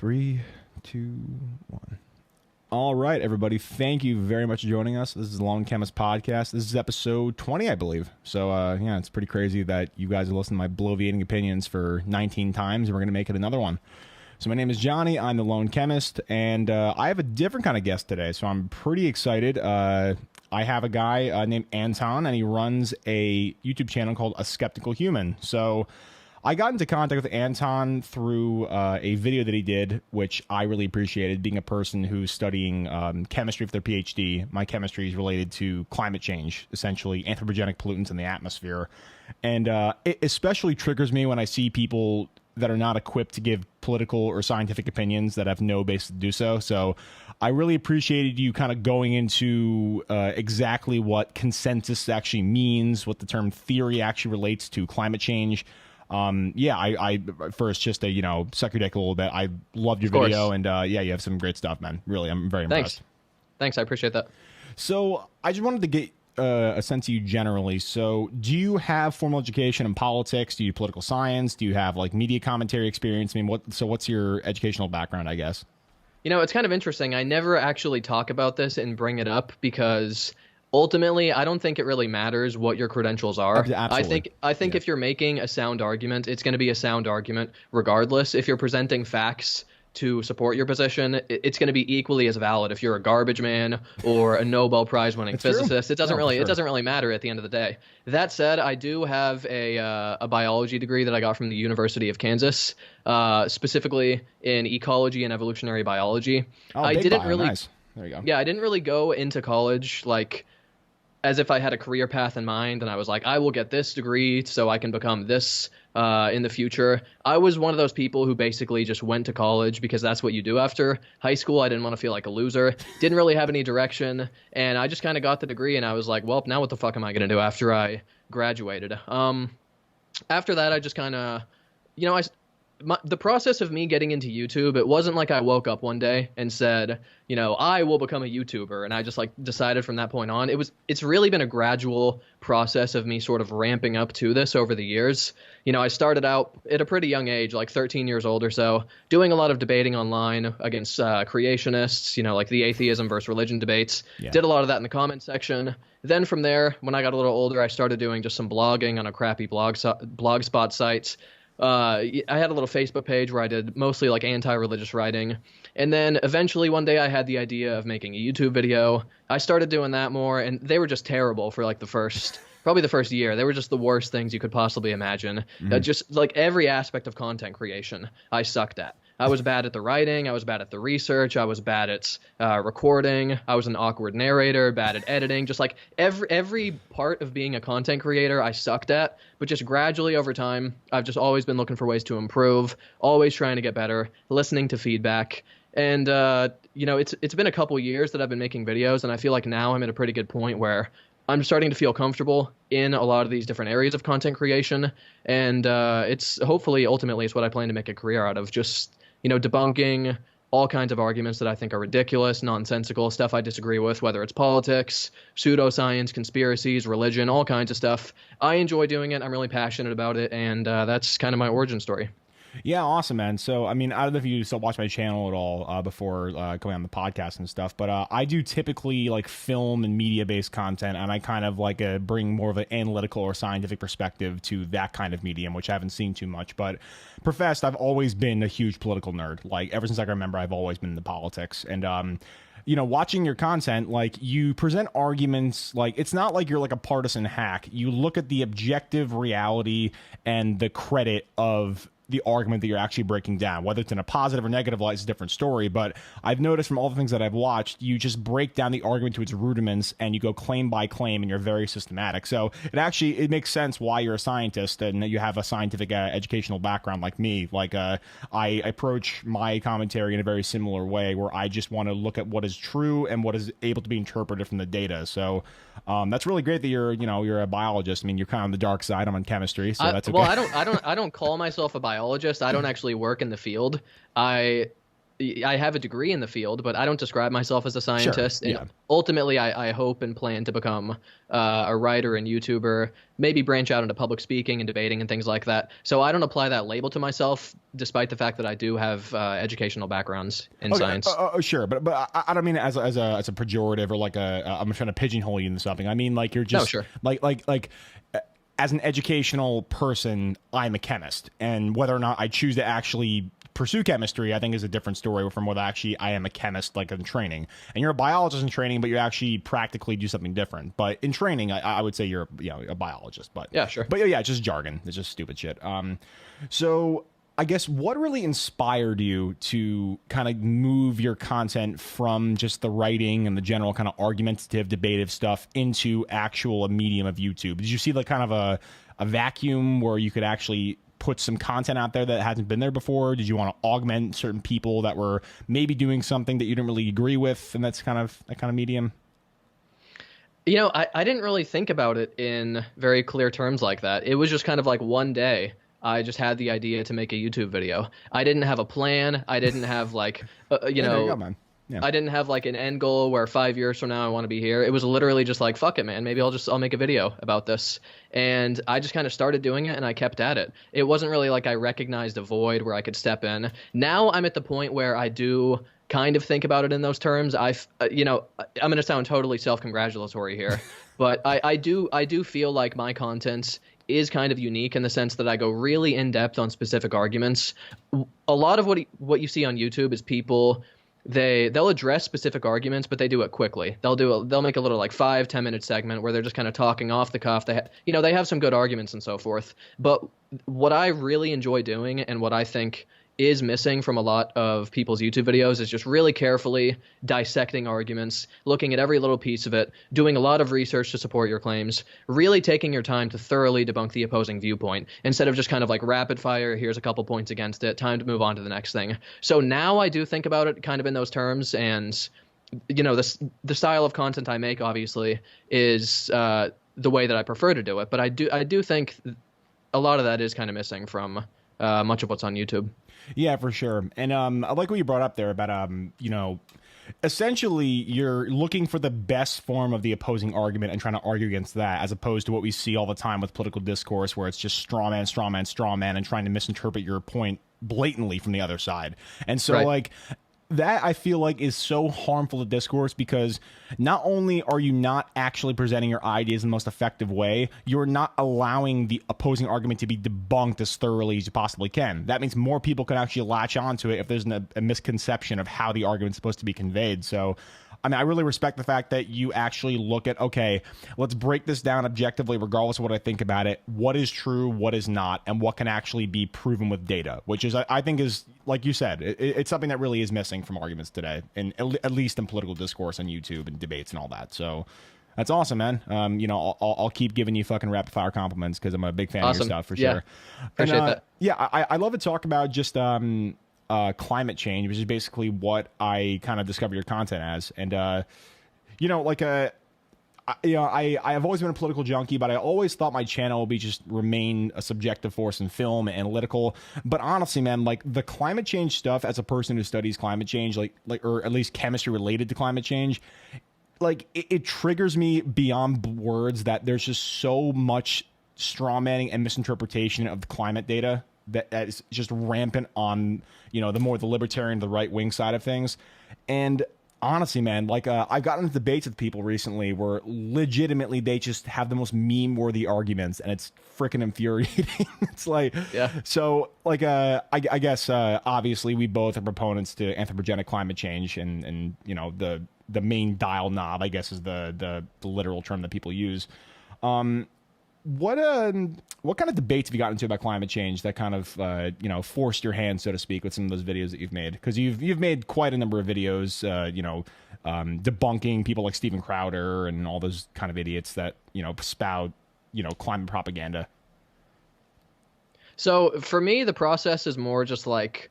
3, 2, 1. All right, everybody. Thank you very much for joining us. This is the Lone Chemist Podcast. This is episode 20, I believe. So, yeah, it's pretty crazy that you guys have listened to my bloviating opinions for 19 times, and we're going to make it another one. So my name is Johnny. I'm the Lone Chemist, and I have a different kind of guest today, so I'm pretty excited. I have a guy named Anton, and he runs a YouTube channel called A Skeptical Human. So I got into contact with Anton through a video that he did, which I really appreciated. Being a person who's studying chemistry for their PhD, my chemistry is related to climate change, essentially anthropogenic pollutants in the atmosphere. And it especially triggers me when I see people that are not equipped to give political or scientific opinions that have no basis to do so. So I really appreciated you kind of going into exactly what consensus actually means, what the term theory actually relates to climate change. Yeah, I first just to, suck your dick a little bit. I loved your video, and yeah, you have some great stuff, man. Really, I'm very impressed. Thanks, I appreciate that. So I just wanted to get a sense of you generally. So do you have formal education in politics? Do you do political science? Do you have like media commentary experience? I mean, what's your educational background, I guess? It's kind of interesting. I never actually talk about this and bring it up because ultimately, I don't think it really matters what your credentials are. Absolutely. I think if you're making a sound argument, it's going to be a sound argument regardless. If you're presenting facts to support your position, it's going to be equally as valid if you're a garbage man or a Nobel Prize winning physicist. It doesn't really matter at the end of the day. That said, I do have a biology degree that I got from the University of Kansas, specifically in ecology and evolutionary biology. I didn't really. Nice. There you go. Yeah, I didn't really go into college as if I had a career path in mind, and I was like, I will get this degree so I can become this in the future. I was one of those people who basically just went to college because that's what you do after high school. I didn't want to feel like a loser, didn't really have any direction, and I just kind of got the degree, and I was like, well, now what the fuck am I going to do after I graduated? After that, I just kind of, the process of me getting into YouTube, it wasn't like I woke up one day and said, I will become a YouTuber. And I just decided from that point on. It's really been a gradual process of me sort of ramping up to this over the years. I started out at a pretty young age, like 13 years old or so, doing a lot of debating online against creationists, like the atheism versus religion debates. Yeah. Did a lot of that in the comment section. Then from there, when I got a little older, I started doing just some blogging on a crappy blogspot sites. I had a little Facebook page where I did mostly anti-religious writing. And then eventually one day I had the idea of making a YouTube video. I started doing that more, and they were just terrible for probably the first year. They were just the worst things you could possibly imagine. Mm-hmm. Just every aspect of content creation, I sucked at. I was bad at the writing. I was bad at the research. I was bad at recording. I was an awkward narrator, bad at editing. Just every part of being a content creator, I sucked at. But just gradually over time, I've just always been looking for ways to improve, always trying to get better, listening to feedback. And, it's been a couple years that I've been making videos, and I feel like now I'm at a pretty good point where I'm starting to feel comfortable in a lot of these different areas of content creation. And ultimately it's what I plan to make a career out of, just debunking all kinds of arguments that I think are ridiculous, nonsensical, stuff I disagree with, whether it's politics, pseudoscience, conspiracies, religion, all kinds of stuff. I enjoy doing it. I'm really passionate about it, and that's kind of my origin story. Yeah, awesome, man. So, I mean, I don't know if you still watch my channel at all before coming on the podcast and stuff, but I do typically film and media-based content, and I kind of bring more of an analytical or scientific perspective to that kind of medium, which I haven't seen too much. But professed, I've always been a huge political nerd. Ever since I can remember, I've always been into politics. And watching your content, you present arguments, it's not like you're a partisan hack. You look at the objective reality and the credit of the argument that you're actually breaking down. Whether it's in a positive or negative light is a different story, but I've noticed from all the things that I've watched, you just break down the argument to its rudiments and you go claim by claim, and you're very systematic. So it makes sense why you're a scientist and you have a scientific educational background like me. I approach my commentary in a very similar way, where I just want to look at what is true and what is able to be interpreted from the data. So that's really great that you're a biologist. I mean, you're kind of on the dark side. I'm on chemistry, so that's okay. Well, I don't call myself a biologist. I don't actually work in the field. I I have a degree in the field, but I don't describe myself as a Sure. scientist. And Yeah. ultimately, I hope and plan to become a writer and YouTuber, maybe branch out into public speaking and debating and things like that. So I don't apply that label to myself, despite the fact that I do have educational backgrounds in science. Sure, but I don't mean it as a pejorative or like I'm trying to pigeonhole you into something. I mean like you're just sure. like as an educational person, I'm a chemist, and whether or not I choose to actually pursue chemistry, I think is a different story from whether actually I am a chemist like in training. And you're a biologist in training, but you actually practically do something different. But in training, I would say you're a biologist. But Yeah, sure. But yeah, it's just jargon. It's just stupid shit. So I guess what really inspired you to kind of move your content from just the writing and the general kind of argumentative, debative stuff into actual a medium of YouTube? Did you see like kind of a vacuum where you could actually put some content out there that hasn't been there before? Did you want to augment certain people that were maybe doing something that you didn't really agree with, and that's kind of that kind of medium? I didn't really think about it in very clear terms like that. It was just kind of like one day I just had the idea to make a YouTube video. I didn't have a plan. I didn't have like, There you go, man. Yeah. I didn't have like an end goal where 5 years from now I want to be here. It was literally just like, fuck it, man. Maybe I'll make a video about this. And I just kind of started doing it and I kept at it. It wasn't really like I recognized a void where I could step in. Now I'm at the point where I do kind of think about it in those terms. I'm going to sound totally self-congratulatory here, but I do feel like my content is kind of unique in the sense that I go really in depth on specific arguments. A lot of what you see on YouTube is people, they'll address specific arguments, but they do it quickly. They'll make a little like 5-10 minute segment where they're just kind of talking off the cuff. They have some good arguments and so forth. But what I really enjoy doing and what I think is missing from a lot of people's YouTube videos is just really carefully dissecting arguments, looking at every little piece of it, doing a lot of research to support your claims, really taking your time to thoroughly debunk the opposing viewpoint instead of just kind of like rapid fire, here's a couple points against it, time to move on to the next thing. So now I do think about it kind of in those terms, and the style of content I make obviously is the way that I prefer to do it, but I do think a lot of that is kind of missing from much of what's on YouTube. Yeah, for sure. And I like what you brought up there about, essentially you're looking for the best form of the opposing argument and trying to argue against that, as opposed to what we see all the time with political discourse where it's just straw man, straw man, straw man, and trying to misinterpret your point blatantly from the other side. And so Right. like that I feel like is so harmful to discourse, because not only are you not actually presenting your ideas in the most effective way, you're not allowing the opposing argument to be debunked as thoroughly as you possibly can. That means more people can actually latch onto it if there's a misconception of how the argument's supposed to be conveyed. So I mean, I really respect the fact that you actually look at, okay, let's break this down objectively, regardless of what I think about it. What is true, what is not, and what can actually be proven with data, which is, I think is, like you said, it's something that really is missing from arguments today, and at least in political discourse on YouTube and debates and all that. So that's awesome, man. I'll keep giving you fucking rapid fire compliments because I'm a big fan of your stuff for Yeah. sure. Appreciate And, that. Yeah, I love to talk about just climate change, which is basically what I kind of discovered your content as. And I have always been a political junkie, but I always thought my channel would be just remain a subjective force in film, analytical. But honestly, man, like the climate change stuff, as a person who studies climate change, like or at least chemistry related to climate change, like it triggers me beyond words that there's just so much straw manning and misinterpretation of the climate data that is just rampant on, the libertarian, the right wing side of things. And honestly, man, like I've gotten into debates with people recently where legitimately they just have the most meme worthy arguments, and it's freaking infuriating. It's like, Yeah. So like, I guess, obviously we both are proponents to anthropogenic climate change, and the main dial knob, I guess, is the literal term that people use. What kind of debates have you gotten into about climate change that kind of forced your hand, so to speak, with some of those videos that you've made? Because you've made quite a number of videos, debunking people like Steven Crowder and all those kind of idiots that spout climate propaganda. So for me, the process is more just like,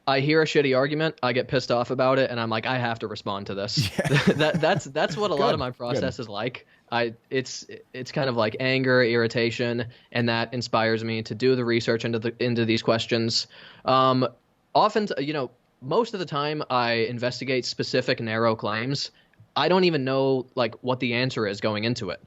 I hear a shitty argument, I get pissed off about it, and I'm like, I have to respond to this. Yeah. That's what a lot of my process is like. It's kind of like anger, irritation, and that inspires me to do the research into these questions. Often, most of the time I investigate specific narrow claims, I don't even know like what the answer is going into it.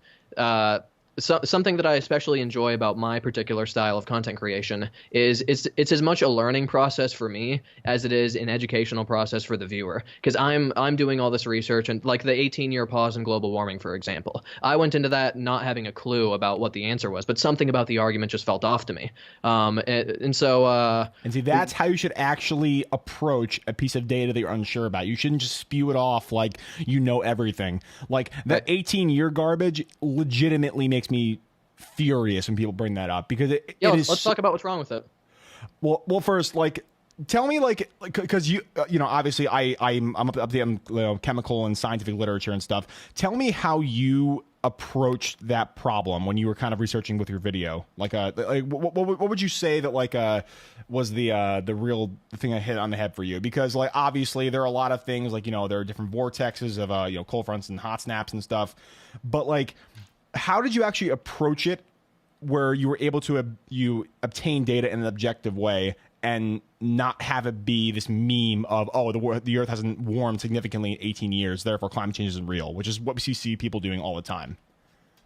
Something that I especially enjoy about my particular style of content creation is it's as much a learning process for me as it is an educational process for the viewer. Because I'm doing all this research, and like the 18-year pause in global warming, for example, I went into that not having a clue about what the answer was, but something about the argument just felt off to me. And see, that's how you should actually approach a piece of data that you're unsure about. You shouldn't just spew it off like you know everything. Like that 18-year garbage legitimately makes me furious when people bring that up, because let's talk about what's wrong with it. Well, first, like, tell me, like, because you know, obviously, I'm up to you know, chemical and scientific literature and stuff. Tell me how you approached that problem when you were kind of researching with your video. Like, what would you say that like was the real thing that hit on the head for you? Because like obviously there are a lot of things, like, you know, there are different vortexes of you know, cold fronts and hot snaps and stuff, but like, how did you actually approach it where you were able to you obtain data in an objective way and not have it be this meme of, oh, the Earth hasn't warmed significantly in 18 years, therefore climate change isn't real, which is what we see people doing all the time?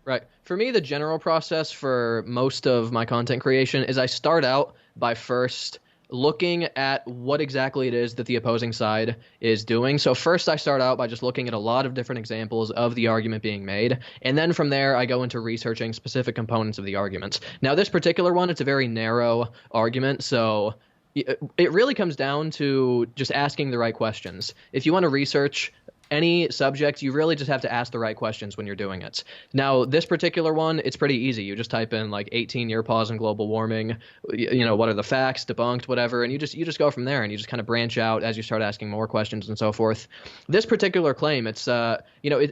Right. For me, the general process for most of my content creation is I start out by first looking at what exactly it is that the opposing side is doing. So first I start out by just looking at a lot of different examples of the argument being made, and then from there I go into researching specific components of the arguments. Now this particular one, it's a very narrow argument, so it really comes down to just asking the right questions. If you want to research any subject, you really just have to ask the right questions when you're doing it. Now, this particular one, it's pretty easy. You just type in like 18-year pause in global warming, you know, what are the facts, debunked, whatever, and you just go from there, and you just kind of branch out as you start asking more questions and so forth. This particular claim, it's you know,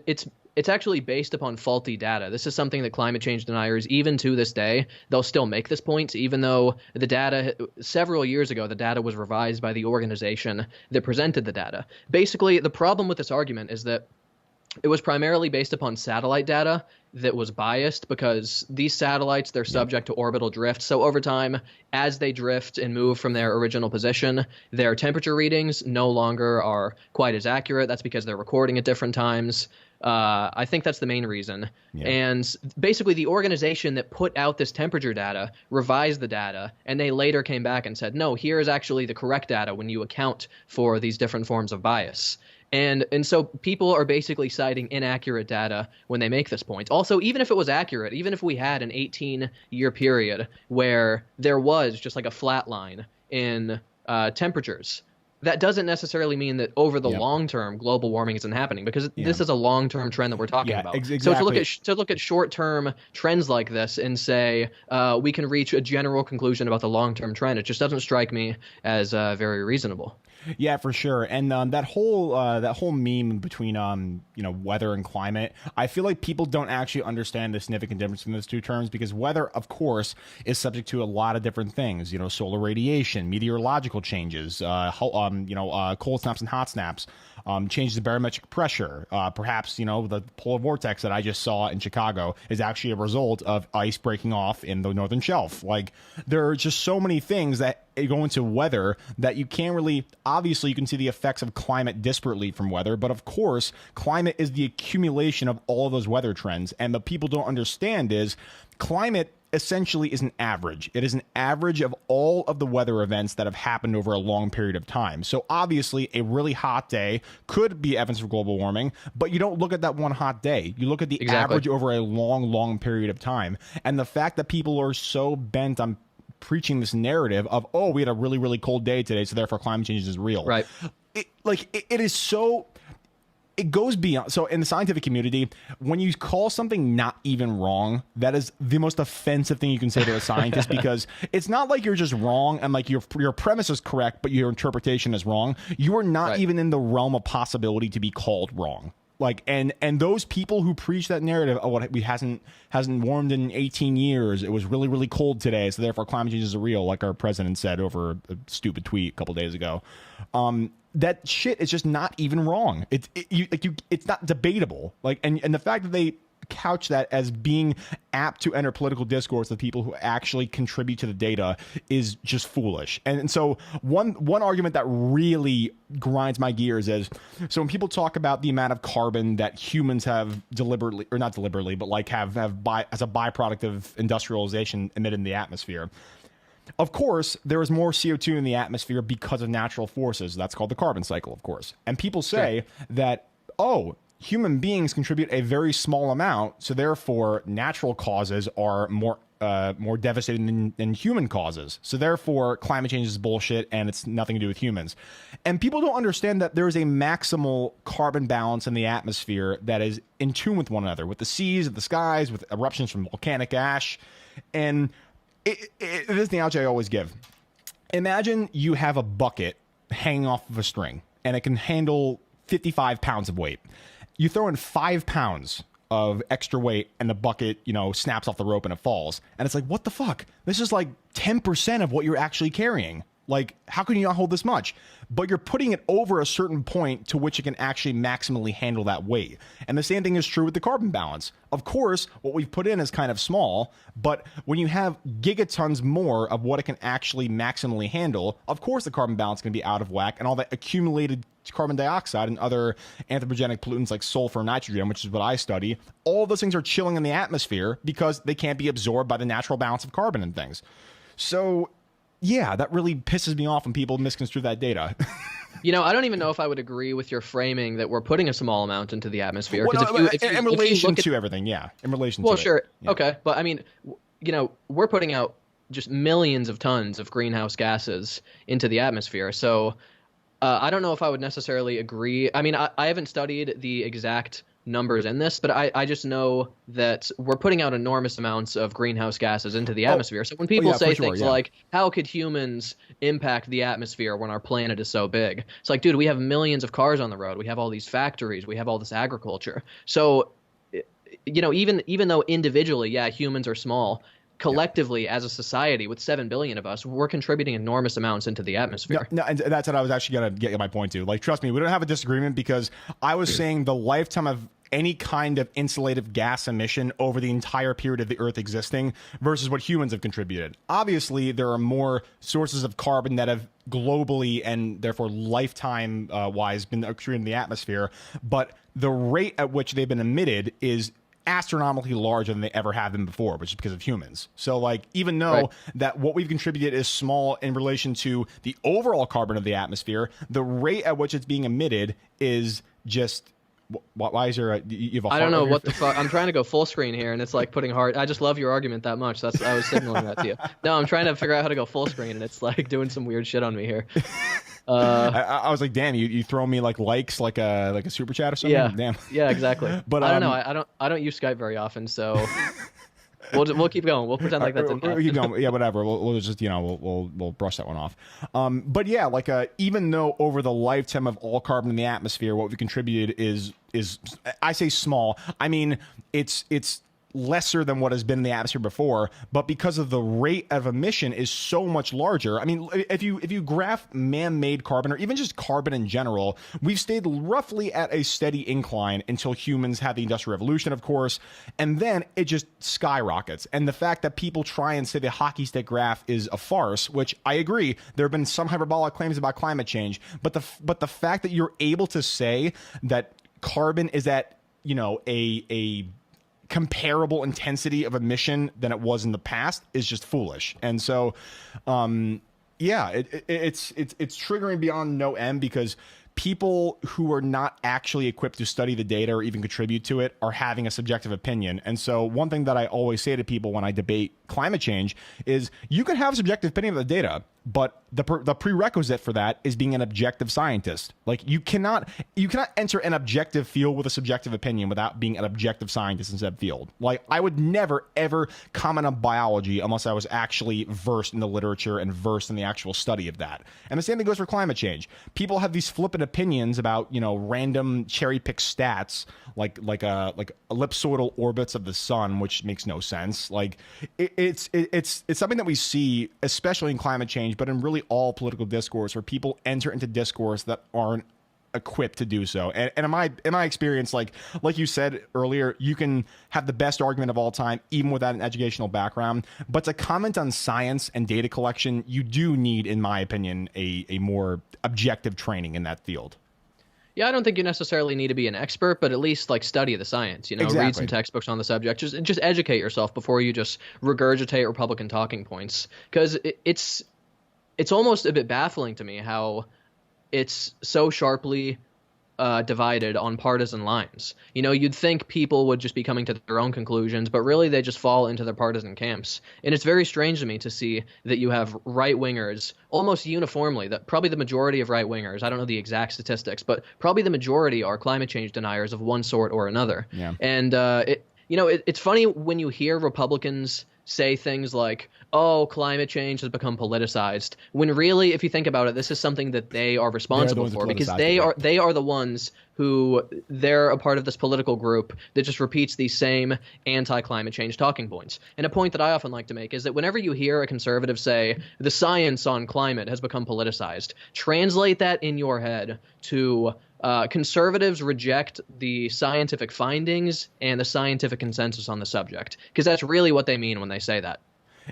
it's actually based upon faulty data. This is something that climate change deniers, even to this day, they'll still make this point, even though the data, several years ago, the data was revised by the organization that presented the data. Basically, the problem with this argument is that it was primarily based upon satellite data that was biased, because these satellites, they're subject to orbital drift. So over time, as they drift and move from their original position, their temperature readings no longer are quite as accurate. That's because they're recording at different times. I think that's the main reason. Yeah. And basically the organization that put out this temperature data revised the data, and they later came back and said, no, here is actually the correct data when you account for these different forms of bias. And so people are basically citing inaccurate data when they make this point. Also, even if it was accurate, even if we had an 18-year period where there was just like a flat line in temperatures, that doesn't necessarily mean that over the long term global warming isn't happening, because this is a long term trend that we're talking about. Exactly. So to look at short term trends like this and say we can reach a general conclusion about the long term trend, it just doesn't strike me as very reasonable. Yeah, for sure. And that whole meme between you know, weather and climate, I feel like people don't actually understand the significant difference in those two terms, because weather, of course, is subject to a lot of different things. You know, solar radiation, meteorological changes, you know, cold snaps and hot snaps, changes in barometric pressure. Perhaps, you know, the polar vortex that I just saw in Chicago is actually a result of ice breaking off in the northern shelf. Like, there are just so many things that go into weather that you can't really, obviously you can see the effects of climate disparately from weather, but of course climate is the accumulation of all of those weather trends. And the people don't understand is climate essentially is an average. It is an average of all of the weather events that have happened over a long period of time. So obviously a really hot day could be evidence of global warming, but you don't look at that one hot day. You look at the average over a long period of time. And the fact that people are so bent on preaching this narrative of, oh, we had a really cold day today, so therefore climate change is real. Right. It is so, it goes beyond. So in the scientific community, when you call something not even wrong, that is the most offensive thing you can say to a scientist, because it's not like you're just wrong and like your premise is correct, but your interpretation is wrong. You are not even in the realm of possibility to be called wrong. Like, and those people who preach that narrative, oh, we hasn't warmed in 18 years. It was really cold today, so therefore climate change is real, like our president said over a stupid tweet a couple days ago. That shit is just not even wrong. It's not debatable. Like, and the fact that they couch that as being apt to enter political discourse with people who actually contribute to the data is just foolish. And so one argument that really grinds my gears is, so when people talk about the amount of carbon that humans have deliberately, or not deliberately, but like have as a byproduct of industrialization emitted in the atmosphere. Of course, there is more CO2 in the atmosphere because of natural forces. That's called the carbon cycle, of course. And people say that, oh, human beings contribute a very small amount, so therefore natural causes are more devastating than human causes. So therefore climate change is bullshit and it's nothing to do with humans. And people don't understand that there is a maximal carbon balance in the atmosphere that is in tune with one another, with the seas, with the skies, with eruptions from volcanic ash. And this is the analogy I always give. Imagine you have a bucket hanging off of a string and it can handle 55 pounds of weight. You throw in 5 pounds of extra weight and the bucket, snaps off the rope and it falls. And it's like, what the fuck? This is like 10% of what you're actually carrying. Like, how can you not hold this much? But you're putting it over a certain point to which it can actually maximally handle that weight. And the same thing is true with the carbon balance. Of course, what we've put in is kind of small, but when you have gigatons more of what it can actually maximally handle, of course the carbon balance can be out of whack, and all that accumulated carbon dioxide and other anthropogenic pollutants like sulfur and nitrogen, which is what I study, all those things are chilling in the atmosphere because they can't be absorbed by the natural balance of carbon and things. So yeah, that really pisses me off when people misconstrue that data. I don't even know if I would agree with your framing that we're putting a small amount into the atmosphere. Well, in relation to everything, yeah. In relation to Well, sure. Yeah. Okay. But I mean, we're putting out just millions of tons of greenhouse gases into the atmosphere. So I don't know if I would necessarily agree. I mean, I haven't studied the exact numbers in this, but I just know that we're putting out enormous amounts of greenhouse gases into the atmosphere. So when people say things like, how could humans impact the atmosphere when our planet is so big? It's like, dude, we have millions of cars on the road. We have all these factories. We have all this agriculture. So, even though individually, humans are small, collectively as a society with 7 billion of us, we're contributing enormous amounts into the atmosphere. No, and that's what I was actually going to get my point to. Like, trust me, we don't have a disagreement, because I was saying the lifetime of any kind of insulative gas emission over the entire period of the Earth existing versus what humans have contributed. Obviously, there are more sources of carbon that have globally and therefore lifetime wise been accrued in the atmosphere, but the rate at which they've been emitted is astronomically larger than they ever have been before, which is because of humans. So like, even though that what we've contributed is small in relation to the overall carbon of the atmosphere, the rate at which it's being emitted is just... Why is there I don't know what the fuck. I'm trying to go full screen here, and it's like putting hard. I just love your argument that much. I was signaling that to you. No, I'm trying to figure out how to go full screen, and it's like doing some weird shit on me here. I was like, damn, you throw me likes like a super chat or something. Yeah, damn. Yeah, exactly. But I don't know. I don't use Skype very often, so we'll keep going. We'll pretend like that didn't happen. Keep going. Yeah, whatever. We'll just we'll brush that one off. But yeah, even though over the lifetime of all carbon in the atmosphere, what we contributed is I say small. I mean it's lesser than what has been in the atmosphere before, but because of the rate of emission is so much larger. I mean, if you graph man-made carbon, or even just carbon in general, we've stayed roughly at a steady incline until humans had the Industrial Revolution, of course, and then it just skyrockets. And the fact that people try and say the hockey stick graph is a farce, which I agree, there have been some hyperbolic claims about climate change, but the fact that you're able to say that carbon is at a comparable intensity of emission than it was in the past is just foolish. And so it's triggering beyond no end, because people who are not actually equipped to study the data or even contribute to it are having a subjective opinion. And so one thing that I always say to people when I debate climate change is, you can have a subjective opinion of the data, but the prerequisite for that is being an objective scientist. Like, you cannot enter an objective field with a subjective opinion without being an objective scientist in said field. Like, I would never ever comment on biology unless I was actually versed in the literature and versed in the actual study of that. And the same thing goes for climate change. People have these flippant opinions about random cherry pick stats like ellipsoidal orbits of the sun, which makes no sense. Like, it's something that we see especially in climate change, but in really all political discourse, where people enter into discourse that aren't equipped to do so. And in my experience, like you said earlier, you can have the best argument of all time even without an educational background, but to comment on science and data collection, you do need, in my opinion, a more objective training in that field. Yeah, I don't think you necessarily need to be an expert, but at least like study the science, Exactly. Read some textbooks on the subject. Just educate yourself before you just regurgitate Republican talking points. Because it's almost a bit baffling to me how it's so sharply divided on partisan lines. You'd think people would just be coming to their own conclusions, but really they just fall into their partisan camps. And it's very strange to me to see that you have right-wingers almost uniformly, that probably the majority of right-wingers, I don't know the exact statistics, but probably the majority are climate change deniers of one sort or another. Yeah. And it's funny when you hear Republicans say things like, oh, climate change has become politicized, when really, if you think about it, this is something that they are responsible for, because they are the ones who, they're a part of this political group that just repeats these same anti-climate change talking points. And a point that I often like to make is that whenever you hear a conservative say the science on climate has become politicized, translate that in your head to conservatives reject the scientific findings and the scientific consensus on the subject, because that's really what they mean when they say that.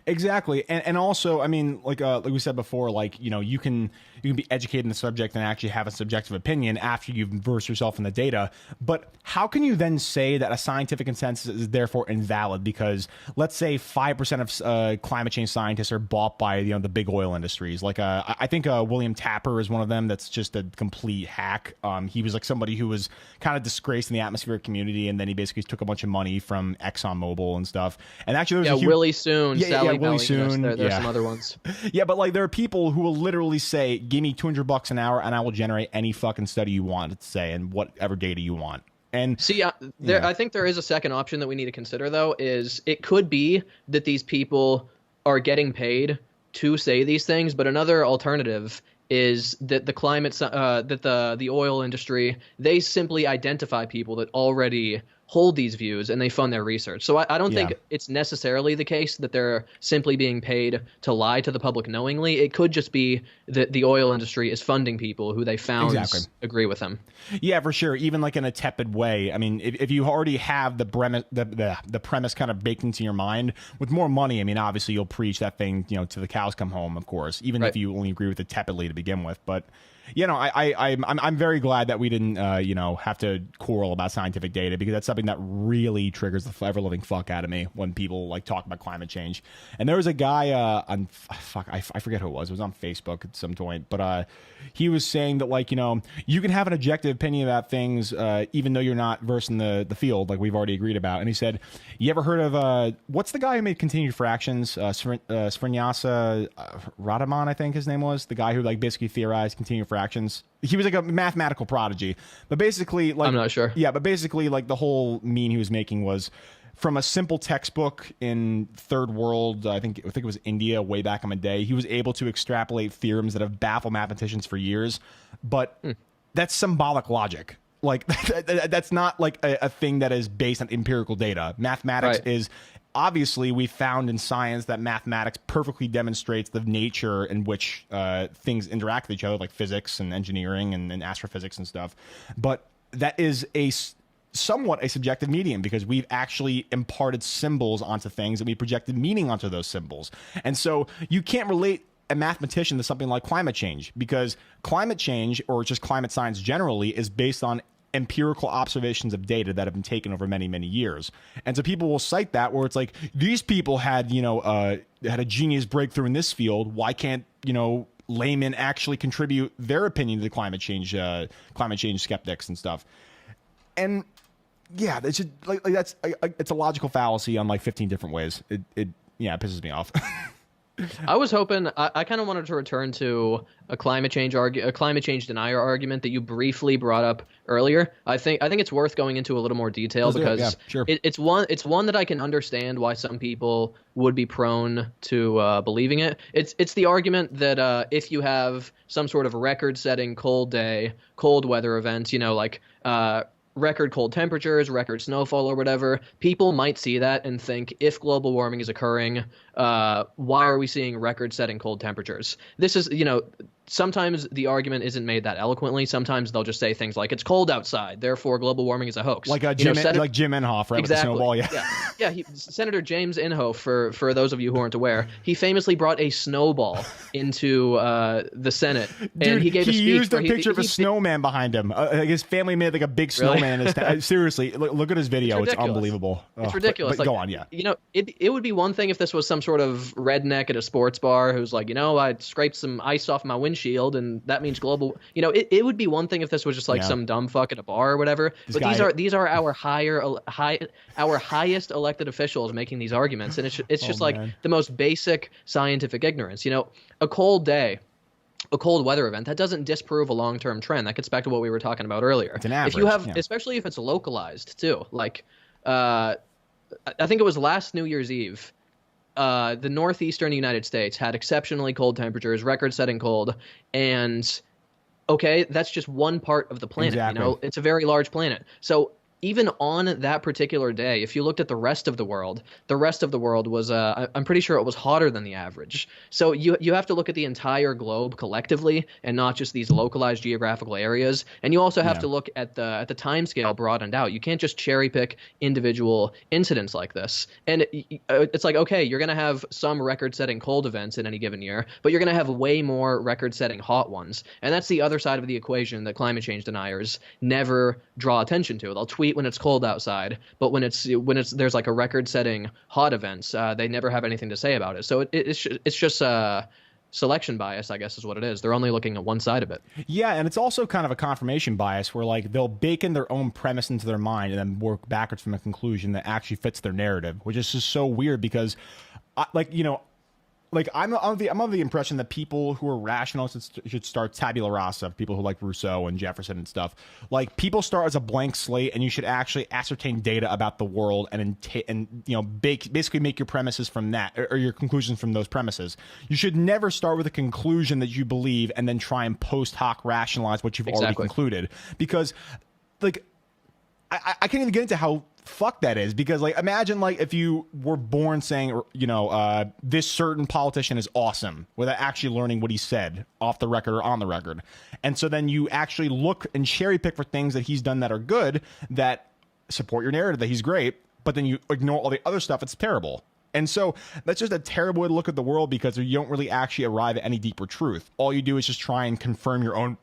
Exactly. And also, I mean, like we said before, like, you can be educated in the subject and actually have a subjective opinion after you've versed yourself in the data. But how can you then say that a scientific consensus is therefore invalid? Because let's say 5% of climate change scientists are bought by, the big oil industries. Like, I think William Tapper is one of them. That's just a complete hack. He was like somebody who was kind of disgraced in the atmospheric community, and then he basically took a bunch of money from ExxonMobil and stuff. And actually, there was Willie Soon, Sally Willie Soon. There's some other ones. Yeah, but like there are people who will literally say, give me $200 an hour and I will generate any fucking study you want it to say and whatever data you want. And see, I think there is a second option that we need to consider, though, is it could be that these people are getting paid to say these things, but another alternative is that the oil industry, they simply identify people that already hold these views and they fund their research. So I don't think it's necessarily the case that they're simply being paid to lie to the public knowingly. It could just be that the oil industry is funding people who they found agree with them. Yeah, for sure. Even like in a tepid way. I mean, if you already have the premise kind of baked into your mind, with more money, I mean, obviously you'll preach that thing, to the cows come home, of course, even if you only agree with it tepidly to begin with. But I'm very glad that we didn't, have to quarrel about scientific data, because that's something that really triggers the ever living fuck out of me when people like talk about climate change. And there was a guy I forget who it was. It was on Facebook at some point, but he was saying that like, you can have an objective opinion about things even though you're not versed in the field, like we've already agreed about. And he said, you ever heard of what's the guy who made continued fractions? Srinivasa Radhaman, I think his name was, the guy who like basically theorized continued fractions. He was like a mathematical prodigy, but basically like, I'm not sure. Yeah, but basically like the whole mean he was making was from a simple textbook in third world, I think it was India way back in the day. He was able to extrapolate theorems that have baffled mathematicians for years, but that's symbolic logic. Like that's not like a thing that is based on empirical data. Mathematics is, obviously we found in science that mathematics perfectly demonstrates the nature in which things interact with each other, like physics and engineering and astrophysics and stuff. But that is somewhat a subjective medium, because we've actually imparted symbols onto things and we projected meaning onto those symbols. And so you can't relate a mathematician to something like climate change, because climate change, or just climate science generally, is based on empirical observations of data that have been taken over many, many years. And so people will cite that, where it's like, these people had, had a genius breakthrough in this field. Why can't, laymen actually contribute their opinion to the climate change skeptics and stuff? And yeah, it's just like that's it's a logical fallacy on like 15 different ways. It pisses me off. I was hoping, I kind of wanted to return to a climate change denier argument that you briefly brought up earlier. I think it's worth going into a little more detail, because it's one that I can understand why some people would be prone to believing it. It's the argument that if you have some sort of record-setting cold day, cold weather event, like record cold temperatures, record snowfall, or whatever, people might see that and think, if global warming is occurring, why are we seeing record-setting cold temperatures? This is, sometimes the argument isn't made that eloquently. Sometimes they'll just say things like it's cold outside, therefore global warming is a hoax. Like Jim Inhofe, right? Exactly. With the snowball, yeah. Senator James Inhofe, for those of you who aren't aware, he famously brought a snowball into the Senate. Dude, and he gave a speech used a picture of a snowman behind him. Like his family made like a big snowman in his town. Seriously, look at his video. It's unbelievable. It's ridiculous. But go on, yeah. You know, it would be one thing if this was some sort of redneck at a sports bar who's like, I scraped some ice off my windshield and that means global. It would be one thing if this was just like some dumb fuck at a bar or whatever. These are our highest elected officials making these arguments, and it's just the most basic scientific ignorance. A cold day, a cold weather event, that doesn't disprove a long-term trend. That gets back to what we were talking about earlier. It's an average. If you have, especially if it's localized too, like I think it was last New Year's Eve. The northeastern United States had exceptionally cold temperatures, record-setting cold, and okay, that's just one part of the planet. Exactly. It's a very large planet. So even on that particular day, if you looked at the rest of the world was, I'm pretty sure it was hotter than the average. So you have to look at the entire globe collectively and not just these localized geographical areas. And you also have to look at the time scale broadened out. You can't just cherry pick individual incidents like this. And it's like, okay, you're going to have some record-setting cold events in any given year, but you're going to have way more record-setting hot ones. And that's the other side of the equation that climate change deniers never draw attention to. They'll tweet when it's cold outside, but when there's like a record-setting hot events, they never have anything to say about it. So it's just selection bias, I guess, is what it is. They're only looking at one side of it. Yeah, and it's also kind of a confirmation bias where like they'll bake in their own premise into their mind and then work backwards from a conclusion that actually fits their narrative, which is just so weird because, I'm of the impression that people who are rationalists should start tabula rasa. People who like Rousseau and Jefferson and stuff. Like people start as a blank slate, and you should actually ascertain data about the world basically make your premises from that or your conclusions from those premises. You should never start with a conclusion that you believe and then try and post hoc rationalize what you've already concluded, because like I can't even get into how fuck that is, because like imagine like if you were born saying this certain politician is awesome without actually learning what he said off the record or on the record, and so then you actually look and cherry pick for things that he's done that are good, that support your narrative that he's great, but then you ignore all the other stuff that's terrible. And so that's just a terrible way to look at the world, because you don't really actually arrive at any deeper truth. All you do is just try and confirm your own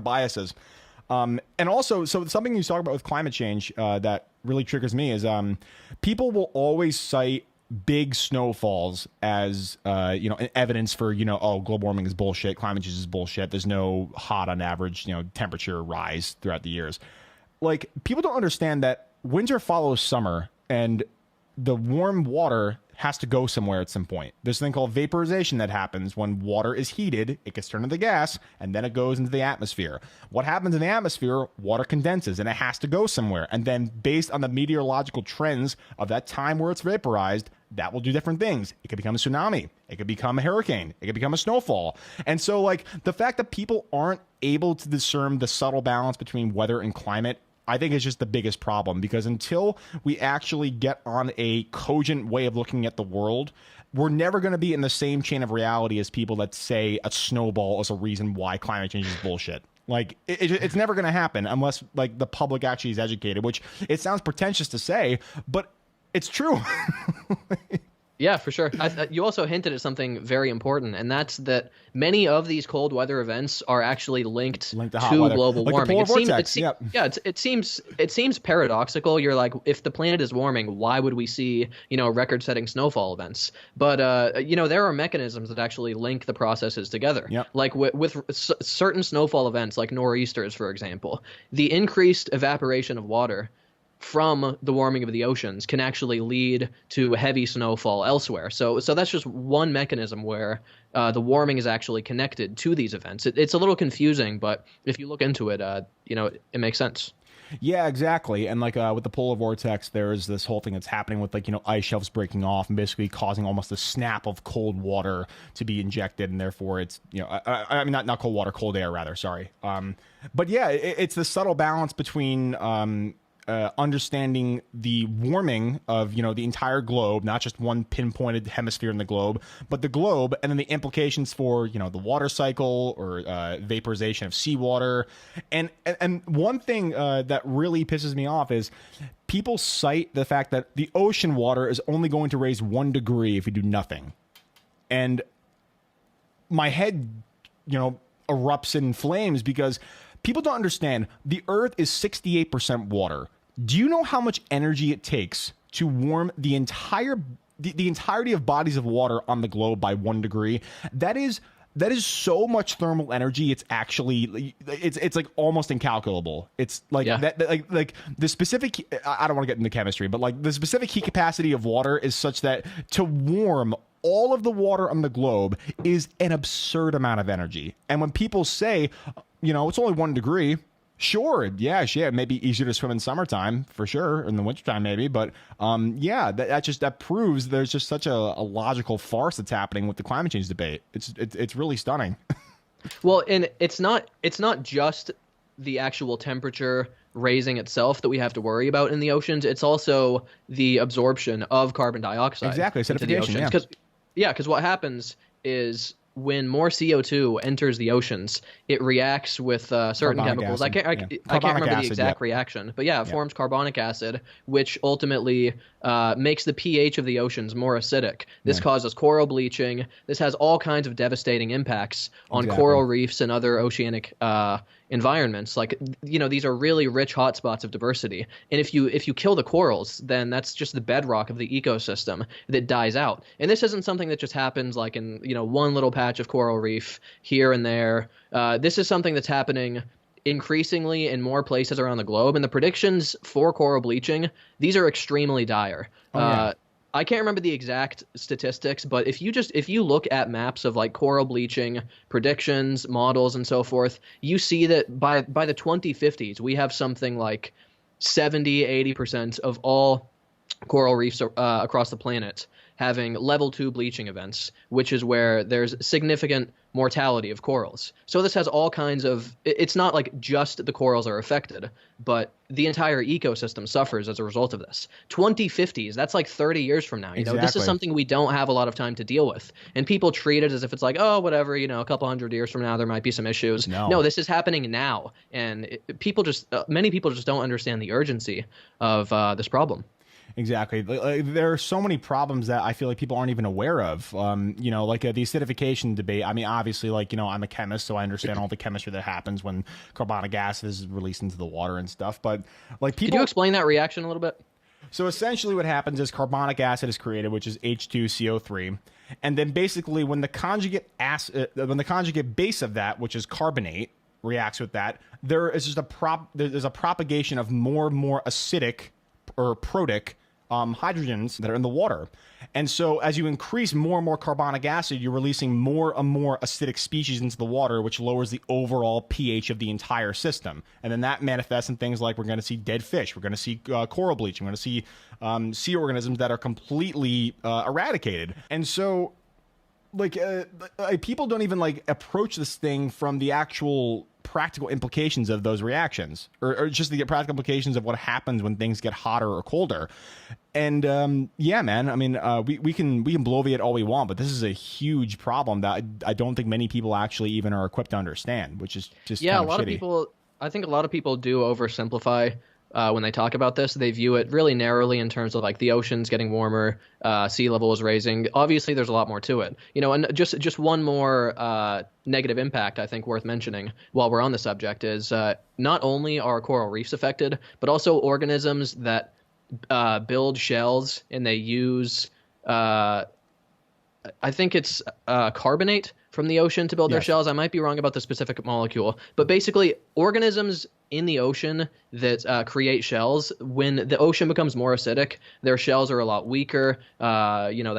biases. And also, so something you talk about with climate change that really triggers me is people will always cite big snowfalls as evidence for global warming is bullshit, climate change is bullshit. There's no hot on average temperature rise throughout the years. Like people don't understand that winter follows summer, and the warm water has to go somewhere at some point. There's a thing called vaporization that happens when water is heated. It gets turned into gas, and then it goes into the atmosphere. What happens in the atmosphere? Water condenses, and it has to go somewhere. And then based on the meteorological trends of that time where it's vaporized, that will do different things. It could become a tsunami. It could become a hurricane. It could become a snowfall. And so, like, the fact that people aren't able to discern the subtle balance between weather and climate, I think is just the biggest problem, because until we actually get on a cogent way of looking at the world, we're never going to be in the same chain of reality as people that say a snowball is a reason why climate change is bullshit. Like, it's never going to happen unless, like, the public actually is educated, which it sounds pretentious to say, but it's true. Yeah, for sure. You also hinted at something very important, and that's that many of these cold weather events are actually linked to global warming. It seems paradoxical. You're like, if the planet is warming, why would we see record-setting snowfall events? But there are mechanisms that actually link the processes together. Yep. Like with certain snowfall events, like nor'easters, for example, the increased evaporation of water from the warming of the oceans can actually lead to heavy snowfall elsewhere. So that's just one mechanism where the warming is actually connected to these events. It's a little confusing, but if you look into it, it makes sense. Yeah, exactly. And like with the polar vortex, there's this whole thing that's happening with ice shelves breaking off and basically causing almost a snap of cold water to be injected, and therefore it's I mean not cold water, cold air rather. Sorry. But yeah, it's the subtle balance between understanding the warming of, the entire globe, not just one pinpointed hemisphere in the globe, but the globe, and then the implications for, the water cycle or vaporization of seawater. And one thing that really pisses me off is people cite the fact that the ocean water is only going to raise 1 degree if we do nothing. And my head, erupts in flames because people don't understand the Earth is 68% water. Do you know how much energy it takes to warm the entirety of bodies of water on the globe by 1 degree? That is so much thermal energy. It's actually it's like almost incalculable. It's like like the specific. I don't want to get into chemistry, but like the specific heat capacity of water is such that to warm all of the water on the globe is an absurd amount of energy. And when people say, it's only 1 degree. Sure, yeah, it may be easier to swim in summertime for sure, in the wintertime maybe, but that proves there's just such a logical farce that's happening with the climate change debate. It's really stunning. Well, and it's not just the actual temperature raising itself that we have to worry about in the oceans. It's also the absorption of carbon dioxide. Exactly, acidification. Because what happens is, when more CO2 enters the oceans, it reacts with certain carbonic chemicals. Acid. I can't remember the exact reaction, but it forms carbonic acid, which ultimately makes the pH of the oceans more acidic. This causes coral bleaching. This has all kinds of devastating impacts on coral reefs and other oceanic environments. Like, these are really rich hotspots of diversity. And if you kill the corals, then that's just the bedrock of the ecosystem that dies out. And this isn't something that just happens like in, one little patch of coral reef here and there. This is something that's happening increasingly in more places around the globe. And the predictions for coral bleaching, these are extremely dire. I can't remember the exact statistics, but if you look at maps of like coral bleaching predictions, models, and so forth, you see that by the 2050s, we have something like 70-80% of all coral reefs across the planet having level 2 bleaching events, which is where there's significant mortality of corals. So this has all kinds of, it's not like just the corals are affected, but the entire ecosystem suffers as a result of this. 2050s, that's like 30 years from now. This is something we don't have a lot of time to deal with. And people treat it as if it's like, oh, whatever, a couple hundred years from now, there might be some issues. No, this is happening now. And many people just don't understand the urgency of this problem. Exactly. There are so many problems that I feel like people aren't even aware of. Like the acidification debate. I mean, obviously, I'm a chemist, so I understand all the chemistry that happens when carbonic acid is released into the water and stuff. But people, could you explain that reaction a little bit? So essentially, what happens is carbonic acid is created, which is H2CO3, and then basically when the conjugate base of that, which is carbonate, reacts with that, there's a propagation of more and more acidic or protic hydrogens that are in the water. And so as you increase more and more carbonic acid, you're releasing more and more acidic species into the water, which lowers the overall pH of the entire system. And then that manifests in things like we're going to see dead fish. We're going to see coral bleaching. We're going to see sea organisms that are completely eradicated. And so people don't even approach this thing from the actual practical implications of those reactions, or just the practical implications of what happens when things get hotter or colder. And man, I mean, we can bloviate all we want, but this is a huge problem that I don't think many people actually even are equipped to understand, which is just a lot of people. I think a lot of people do oversimplify when they talk about this. They view it really narrowly in terms of like the oceans getting warmer, sea level is raising. Obviously, there's a lot more to it. And just one more negative impact I think worth mentioning while we're on the subject is not only are coral reefs affected, but also organisms that build shells and they use I think it's carbonate from the ocean to build their shells. I might be wrong about the specific molecule, but basically organisms in the ocean that create shells, when the ocean becomes more acidic, their shells are a lot weaker. They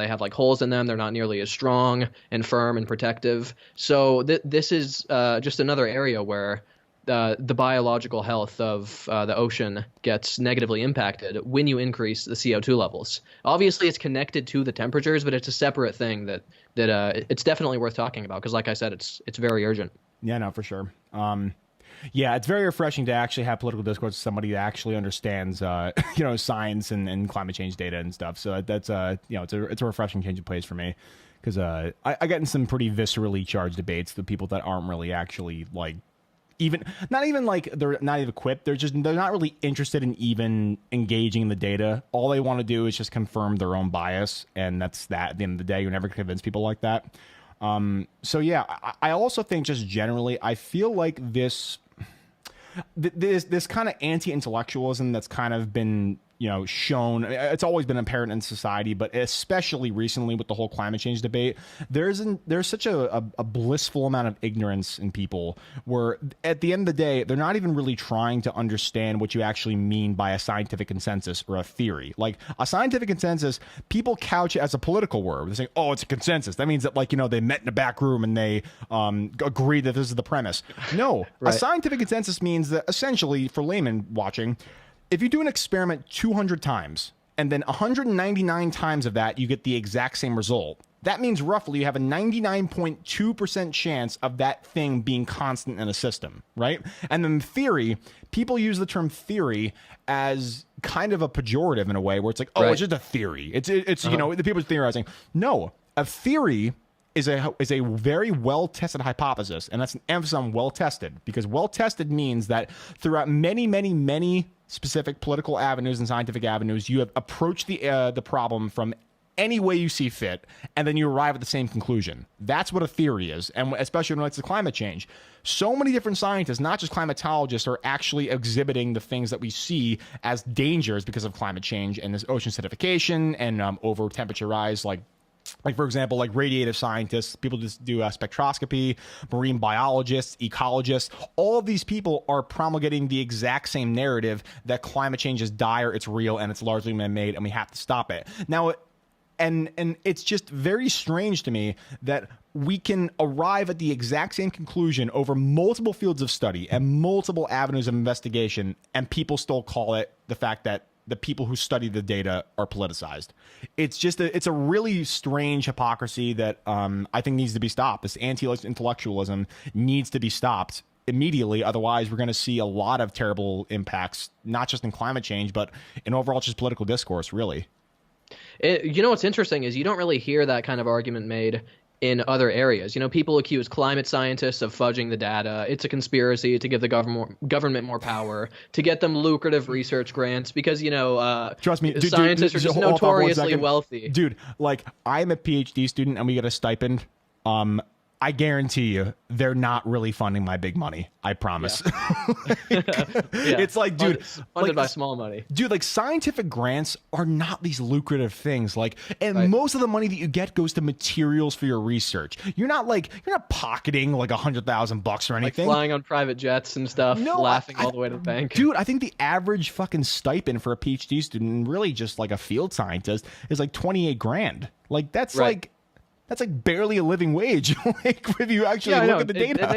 have like holes in them. They're not nearly as strong and firm and protective. So this is just another area where the biological health of the ocean gets negatively impacted when you increase the CO2 levels. Obviously, it's connected to the temperatures, but it's a separate thing that it's definitely worth talking about because, like I said, it's very urgent. Yeah, no, for sure. Yeah, it's very refreshing to actually have political discourse with somebody that actually understands, science and climate change data and stuff. So that's it's a refreshing change of pace for me, because I get in some pretty viscerally charged debates with people that aren't really actually like not even like they're not even equipped. They're not really interested in even engaging in the data. All they want to do is just confirm their own bias, and that's that. At the end of the day, you're never gonna convince people like that. So yeah, I also think just generally, I feel like this kind of anti-intellectualism that's kind of been shown. It's always been apparent in society, but especially recently with the whole climate change debate, there's such a blissful amount of ignorance in people, where at the end of the day, they're not even really trying to understand what you actually mean by a scientific consensus or a theory. Like a scientific consensus, people couch it as a political word. They're saying, oh, it's a consensus. That means that they met in a back room and they agreed that this is the premise. No, right. A scientific consensus means that essentially, for laymen watching, if you do an experiment 200 times and then 199 times of that you get the exact same result, that means roughly you have a 99.2% chance of that thing being constant in a system, right? And then theory, people use the term theory as kind of a pejorative in a way, where it's like, oh, right, it's just a theory. It's the people are theorizing. No, a theory is a very well-tested hypothesis, and that's an emphasis on well-tested, because well-tested means that throughout many, many, many specific political avenues and scientific avenues, you have approached the problem from any way you see fit, and then you arrive at the same conclusion. That's what a theory is, and especially when it's to climate change. So many different scientists, not just climatologists, are actually exhibiting the things that we see as dangers because of climate change and this ocean acidification and over temperature rise, like for example, like radiative scientists, people just do spectroscopy, marine biologists, ecologists. All of these people are promulgating the exact same narrative that climate change is dire, it's real, and it's largely man-made, and we have to stop it. Now, and it's just very strange to me that we can arrive at the exact same conclusion over multiple fields of study and multiple avenues of investigation, and people still call it the fact that the people who study the data are politicized. It's just it's a really strange hypocrisy that I think needs to be stopped. This anti-intellectualism needs to be stopped immediately. Otherwise, we're going to see a lot of terrible impacts, not just in climate change, but in overall just political discourse, really. What's interesting is you don't really hear that kind of argument made in other areas. People accuse climate scientists of fudging the data. It's a conspiracy to give the government more power, to get them lucrative research grants, because, trust me, scientists are just notoriously wealthy. Dude, like, I'm a PhD student and we get a stipend. I guarantee you they're not really funding my big money. I promise. Yeah. It's like, dude, funded by small money. Dude, like, scientific grants are not these lucrative things. Like, and right, most of the money that you get goes to materials for your research. You're not pocketing like $100,000 or anything. Like flying on private jets and stuff, laughing all the way to the bank. Dude, I think the average fucking stipend for a PhD student, and really just like a field scientist, is like $28,000. Like, that's right, that's like barely a living wage. Like, if you actually look at the data,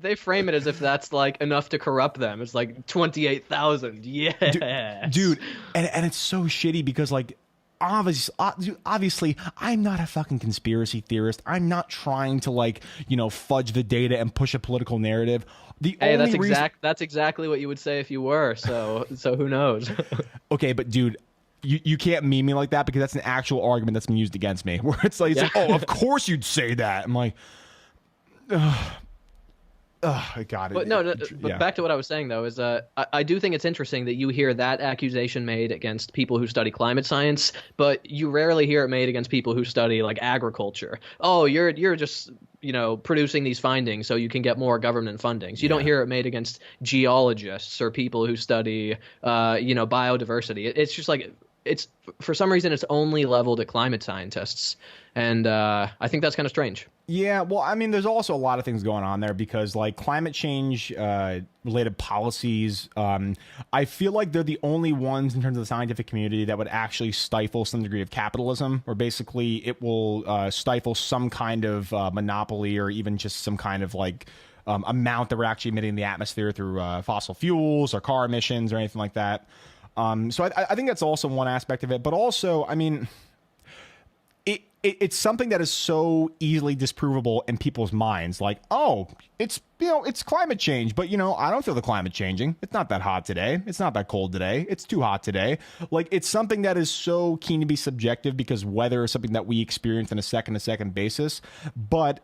they frame it as if that's like enough to corrupt them. It's like 28,000. Yeah, dude, and it's so shitty because, like, obviously, I'm not a fucking conspiracy theorist. I'm not trying to fudge the data and push a political narrative. That's exactly what you would say if you were. So who knows? Okay, but dude, You can't meme me like that, because that's an actual argument that's been used against me, where it's like, oh, of course you'd say that. I'm like, I got it. But back to what I was saying, though, is I do think it's interesting that you hear that accusation made against people who study climate science, but you rarely hear it made against people who study like agriculture. Oh, you're just producing these findings so you can get more government funding. So you don't hear it made against geologists or people who study biodiversity. It's just like, it's, for some reason, it's only leveled at climate scientists, and I think that's kind of strange. Yeah, well, I mean, there's also a lot of things going on there, because like climate change related policies, I feel like they're the only ones in terms of the scientific community that would actually stifle some degree of capitalism, or basically it will stifle some kind of monopoly, or even just some kind of amount that we're actually emitting in the atmosphere through fossil fuels or car emissions or anything like that. So I think that's also one aspect of it. But also, I mean, it's something that is so easily disprovable in people's minds. Like, oh, it's, it's climate change, but I don't feel the climate changing. It's not that hot today. It's not that cold today. It's too hot today. Like, it's something that is so keen to be subjective because weather is something that we experience on a second to second basis. But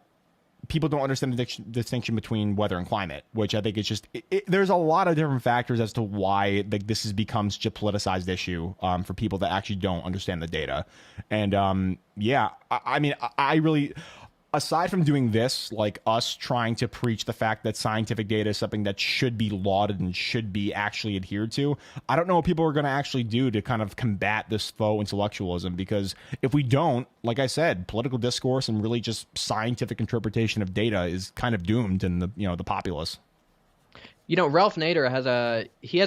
people don't understand the distinction between weather and climate, which I think it's just there's a lot of different factors as to why this has become such a politicized issue for people that actually don't understand the data. And yeah, I mean, I really, aside from doing this, like us trying to preach the fact that scientific data is something that should be lauded and should be actually adhered to, I don't know what people are going to actually do to kind of combat this faux intellectualism, because if we don't, like I said, political discourse and really just scientific interpretation of data is kind of doomed in the populace. Ralph Nader has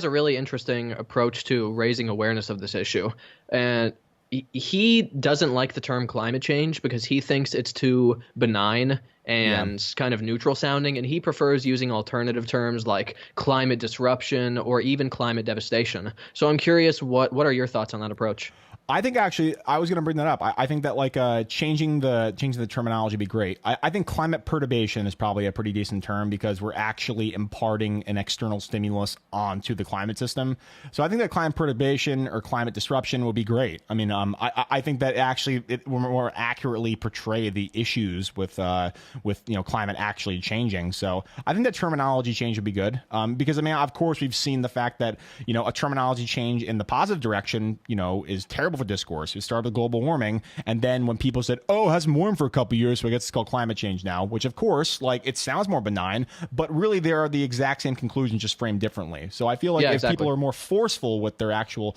a really interesting approach to raising awareness of this issue. And he doesn't like the term climate change because he thinks it's too benign and kind of neutral sounding, and he prefers using alternative terms like climate disruption or even climate devastation. So I'm curious, what are your thoughts on that approach? I think actually I was going to bring that up. I think that like changing the terminology would be great. I think climate perturbation is probably a pretty decent term because we're actually imparting an external stimulus onto the climate system. So I think that climate perturbation or climate disruption would be great. I mean, I think that actually it will more accurately portray the issues with climate actually changing. So I think that terminology change would be good because I mean, of course, we've seen the fact that a terminology change in the positive direction is terrible for discourse. We started with global warming, and then when people said, oh, it hasn't warmed for a couple years, so I guess it's called climate change now, which of course, like, it sounds more benign, but really they are the exact same conclusions, just framed differently. So I feel like if people are more forceful with their actual,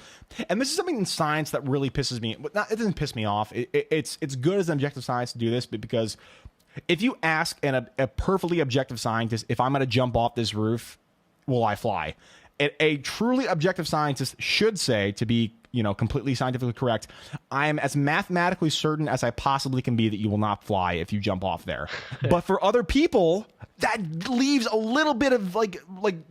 and this is something in science that really pisses me, it doesn't piss me off. It's good as an objective science to do this, but because if you ask a perfectly objective scientist, if I'm going to jump off this roof, will I fly? A truly objective scientist should say, to be completely scientifically correct, I am as mathematically certain as I possibly can be that you will not fly if you jump off there. But for other people, that leaves a little bit of like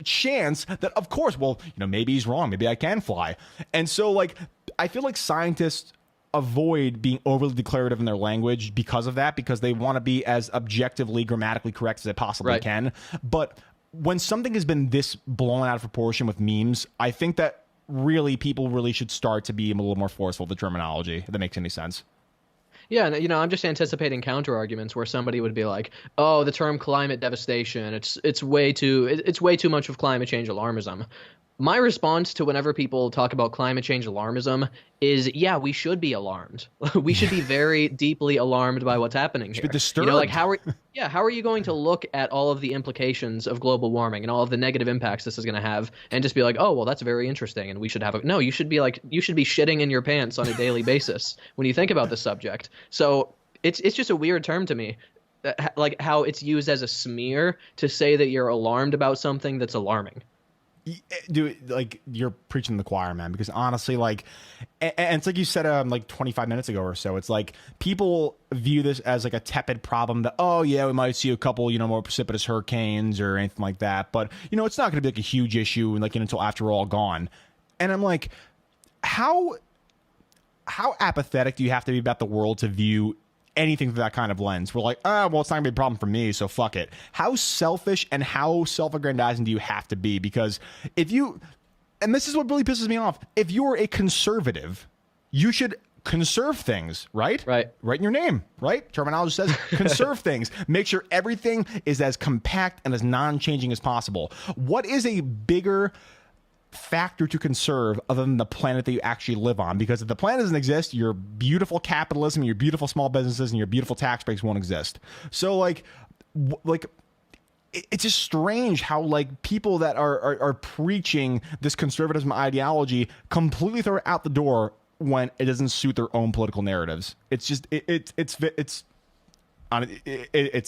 chance that, of course, well, maybe he's wrong, maybe I can fly. And so like I feel like scientists avoid being overly declarative in their language because of that, because they want to be as objectively grammatically correct as they possibly can. But when something has been this blown out of proportion with memes, I think that really people really should start to be a little more forceful with the terminology, if that makes any sense. Yeah, and I'm just anticipating counter arguments where somebody would be like, "Oh, the term climate devastation, it's way too much of climate change alarmism." My response to whenever people talk about climate change alarmism is, yeah, we should be alarmed. We should be very deeply alarmed by what's happening here. Be disturbed. How are you going to look at all of the implications of global warming and all of the negative impacts this is going to have and just be like, oh, well, that's very interesting and we should have no, you should be shitting in your pants on a daily basis when you think about this subject. So it's just a weird term to me, like how it's used as a smear to say that you're alarmed about something that's alarming. Dude, like, you're preaching to the choir, man, because honestly, like, and it's like you said like 25 minutes ago or so, it's like people view this as like a tepid problem that, oh yeah, we might see a couple more precipitous hurricanes or anything like that, but it's not going to be like a huge issue like until after we're all gone. And I'm like, how apathetic do you have to be about the world to view anything through that kind of lens? We're like, well, it's not gonna be a problem for me, so fuck it. How selfish and how self-aggrandizing do you have to be? Because if you, and this is what really pisses me off, if you're a conservative, you should conserve things, right? Right in your name, right? Terminology says conserve things. Make sure everything is as compact and as non-changing as possible. What is a bigger factor to conserve other than the planet that you actually live on? Because if the planet doesn't exist, your beautiful capitalism, your beautiful small businesses, and your beautiful tax breaks won't exist. So like it's just strange how like people that are preaching this conservatism ideology completely throw it out the door when it doesn't suit their own political narratives. It's just it's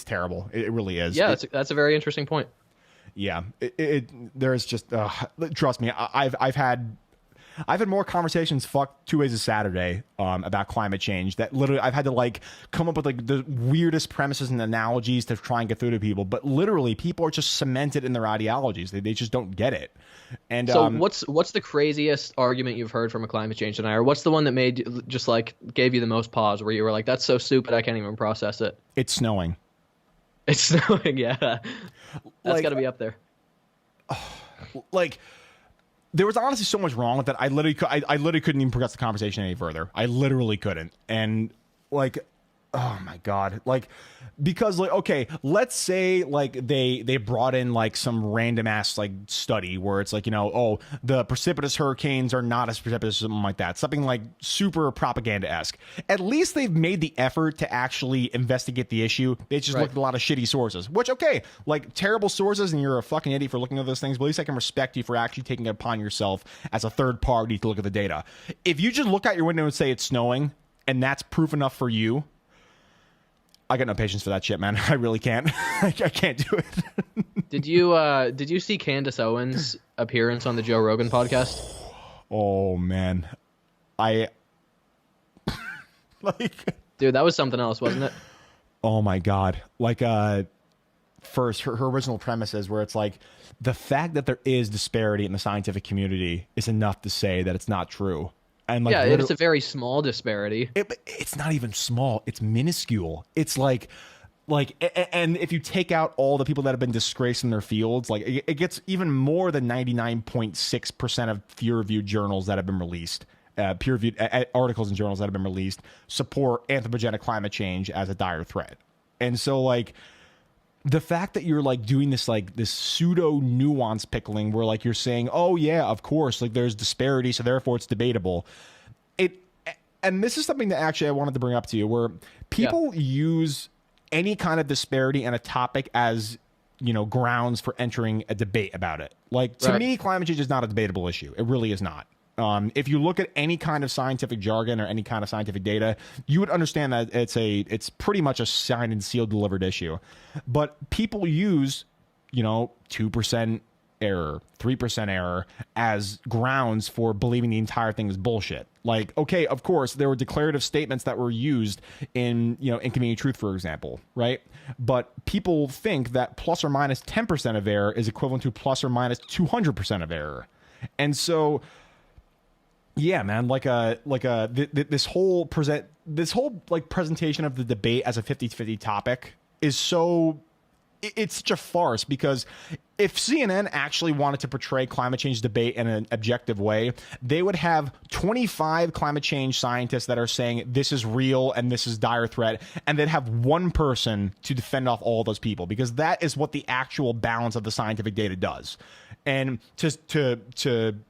terrible. It really is. Yeah, that's a very interesting point. Yeah, there's just trust me, I've had I've had more conversations, fuck 2 ways a Saturday, about climate change that literally I've had to like come up with like the weirdest premises and analogies to try and get through to people. But literally people are just cemented in their ideologies. They just don't get it. And So what's the craziest argument you've heard from a climate change denier? What's the one that just like gave you the most pause where you were like, that's so stupid, I can't even process it? it's snowing. It's snowing, yeah. That's Like- got to be up there. Like there was honestly so much wrong with that. I literally couldn't even progress the conversation any further. I literally couldn't. And like, oh my God. Like, because like, okay, let's say like they brought in like some random ass like study where it's like, you know, oh, the precipitous hurricanes are not as precipitous, something like that. Something like super propaganda-esque. At least they've made the effort to actually investigate the issue. They just looked at a lot of shitty sources, which, okay, like terrible sources and you're a fucking idiot for looking at those things, but at least I can respect you for actually taking it upon yourself as a third party to look at the data. If you just look out your window and say it's snowing and that's proof enough for you, I got no patience for that shit, man. I really can't. I can't do it. Did you see Candace Owens' appearance on the Joe Rogan podcast? Oh man, like, Dude, that was something else, wasn't it? oh my God. Like, first, her original premise is where it's like the fact that there is disparity in the scientific community is enough to say that it's not true. And like, Yeah, it's a very small disparity. it's not even small. It's minuscule. It's like, and if you take out all the people that have been disgraced in their fields, like it gets even more than 99.6% of peer-reviewed journals that have been released, peer-reviewed articles in journals that have been released support anthropogenic climate change as a dire threat. And so like, the fact that you're like doing this like this pseudo nuance pickling where like you're saying, oh yeah, of course, like there's disparity, so therefore it's debatable. And this is something that actually I wanted to bring up to you, where people use any kind of disparity in a topic as, you know, grounds for entering a debate about it. Like to me, climate change is not a debatable issue. It really is not. If you look at any kind of scientific jargon or any kind of scientific data, you would understand that it's pretty much a signed and sealed delivered issue. But people use, you know, 2% error, 3% error as grounds for believing the entire thing is bullshit. Like, okay, of course, there were declarative statements that were used in, you know, Inconvenient Truth, for example, right? But people think that plus or minus 10% of error is equivalent to plus or minus 200% of error. And so, yeah, man, this whole like presentation of the debate as a 50-50 topic is so, it's such a farce, because if CNN actually wanted to portray climate change debate in an objective way, they would have 25 climate change scientists that are saying this is real and this is dire threat, and they'd have one person to defend off all those people, because that is what the actual balance of the scientific data does. And to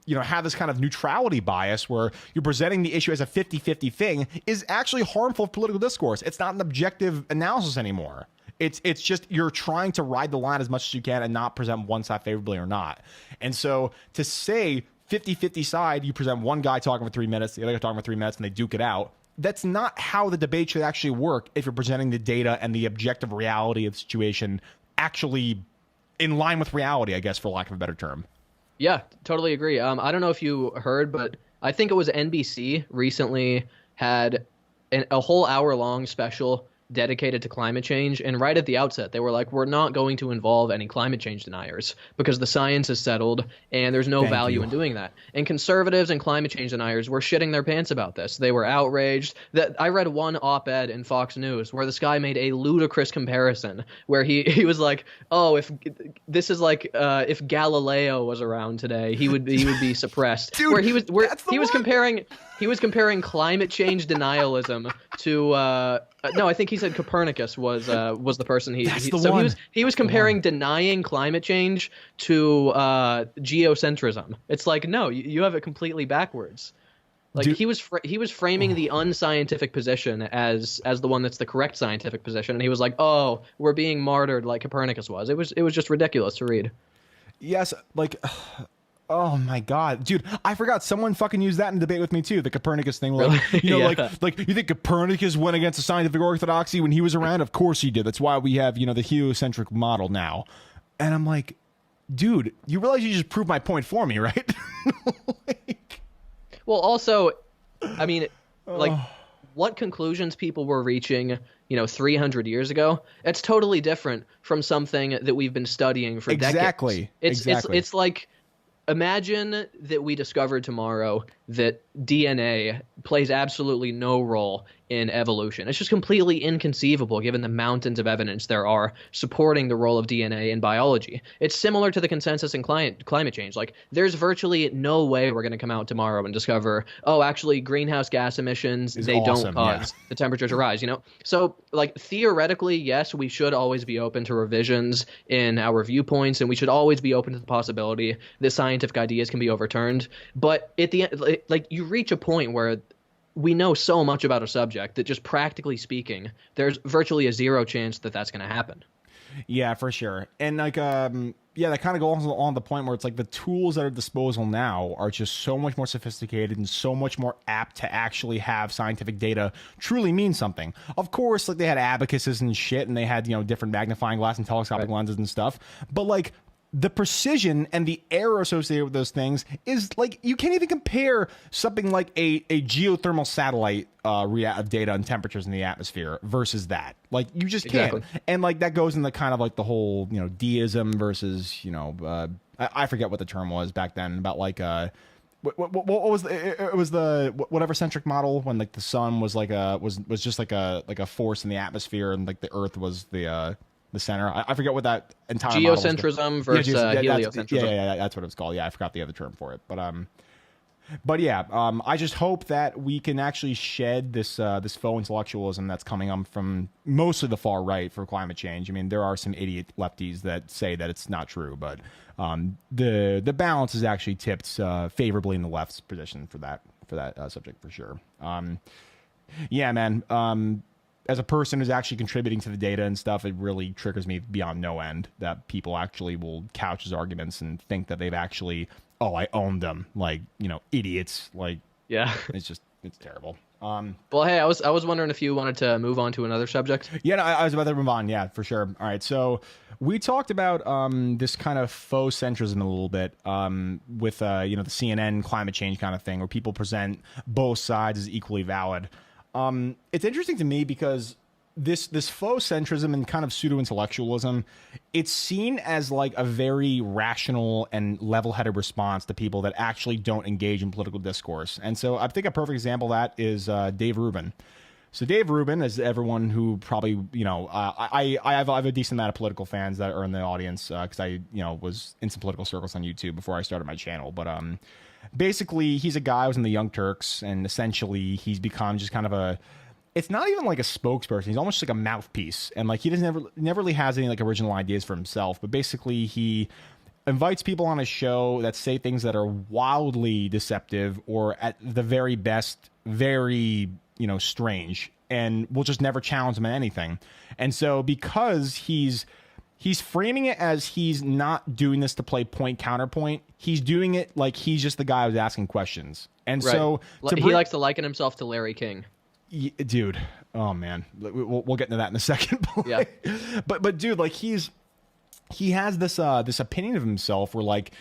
you know, have this kind of neutrality bias where you're presenting the issue as a 50-50 thing is actually harmful for political discourse. It's not an objective analysis anymore. It's just you're trying to ride the line as much as you can and not present one side favorably or not. And so to say 50-50 side, you present one guy talking for 3 minutes, the other guy talking for 3 minutes, and they duke it out. That's not how the debate should actually work if you're presenting the data and the objective reality of the situation actually in line with reality, I guess, for lack of a better term. Yeah, totally agree. I don't know if you heard, but I think it was NBC recently had a whole hour-long special dedicated to climate change, and right at the outset they were like, we're not going to involve any climate change deniers because the science is settled and there's no value in doing that. And conservatives and climate change deniers were shitting their pants about this. They were outraged. That I read one op-ed in Fox News where this guy made a ludicrous comparison where he was like, oh, if this is like if Galileo was around today, he would be suppressed. Dude, he was comparing climate change denialism to no, I think he said Copernicus was the person he was comparing denying climate change to geocentrism. It's like, no, you have it completely backwards. Like, dude, he was framing the unscientific position as the one that's the correct scientific position, and he was like, oh, we're being martyred like Copernicus was. It was just ridiculous to read. Yes, like. Oh my God, dude! I forgot someone fucking used that in debate with me too. The Copernicus thing, like, you know, yeah. like you think Copernicus went against the scientific orthodoxy when he was around? Of course he did. That's why we have, you know, the heliocentric model now. And I'm like, dude, you realize you just proved my point for me, right? Like, Well, also, I mean, like, what conclusions people were reaching, 300 years ago, it's totally different from something that we've been studying for decades. Exactly. It's Exactly. it's like, imagine that we discovered tomorrow that DNA plays absolutely no role in evolution. It's just completely inconceivable given the mountains of evidence there are supporting the role of DNA in biology. It's similar to the consensus in climate change. Like, there's virtually no way we're going to come out tomorrow and discover, oh, actually, greenhouse gas emissions, Is they awesome, don't cause the temperature to rise, So, like, theoretically, yes, we should always be open to revisions in our viewpoints, and we should always be open to the possibility that scientific ideas can be overturned. But at the end, like, you reach a point where we know so much about a subject that just practically speaking, there's virtually a zero chance that that's going to happen. Yeah, for sure. And like, yeah, that kind of goes on the point where it's like the tools at our disposal now are just so much more sophisticated and so much more apt to actually have scientific data truly mean something. Of course, like they had abacuses and shit, and they had, different magnifying glass and telescopic lenses and stuff. But like, the precision and the error associated with those things is like, you can't even compare something like a geothermal satellite of data and temperatures in the atmosphere versus that. Like, you just can't. Exactly. And like, that goes into kind of like the whole, deism versus, I forget what the term was back then about like, what was it was the whatever centric model when like the sun was like was just like a force in the atmosphere, and like the earth was the center. I forget what that entire geocentrism versus heliocentrism. Yeah, that's what it's called. Yeah, I forgot the other term for it. But yeah, I just hope that we can actually shed this faux intellectualism that's coming up from mostly the far right for climate change. I mean, there are some idiot lefties that say that it's not true, but the balance is actually tipped favorably in the left's position for that subject for sure. Yeah, man. As a person who's actually contributing to the data and stuff, it really triggers me beyond no end that people actually will couch as arguments and think that they've actually, oh, I own them, like, idiots. Like, Yeah. it's terrible. Well, hey, I was wondering if you wanted to move on to another subject. Yeah, no, I was about to move on. Yeah, for sure. All right, so we talked about this kind of faux centrism a little bit with the CNN climate change kind of thing, where people present both sides as equally valid. It's interesting to me because this faux centrism and kind of pseudo intellectualism, it's seen as like a very rational and level-headed response to people that actually don't engage in political discourse. And so I think a perfect example of that is Dave Rubin. So Dave Rubin, as everyone who probably, I have a decent amount of political fans that are in the audience because I, was in some political circles on YouTube before I started my channel. But basically, he's a guy who was in the Young Turks, and essentially he's become just kind of it's not even like a spokesperson. He's almost like a mouthpiece. And like, he never really has any like original ideas for himself, but basically he invites people on his show that say things that are wildly deceptive or at the very best, very, strange, and will just never challenge him in anything. And so because he's framing it as he's not doing this to play point counterpoint, he's doing it like he's just the guy who's asking questions. And right. So he likes to liken himself to Larry King. Dude, oh man, we'll get into that in a second. Yeah. But dude, like he has this opinion of himself where, like,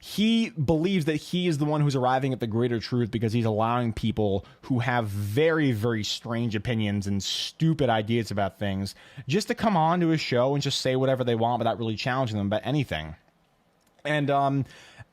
he believes that he is the one who's arriving at the greater truth because he's allowing people who have very, very strange opinions and stupid ideas about things just to come on to his show and just say whatever they want without really challenging them about anything. And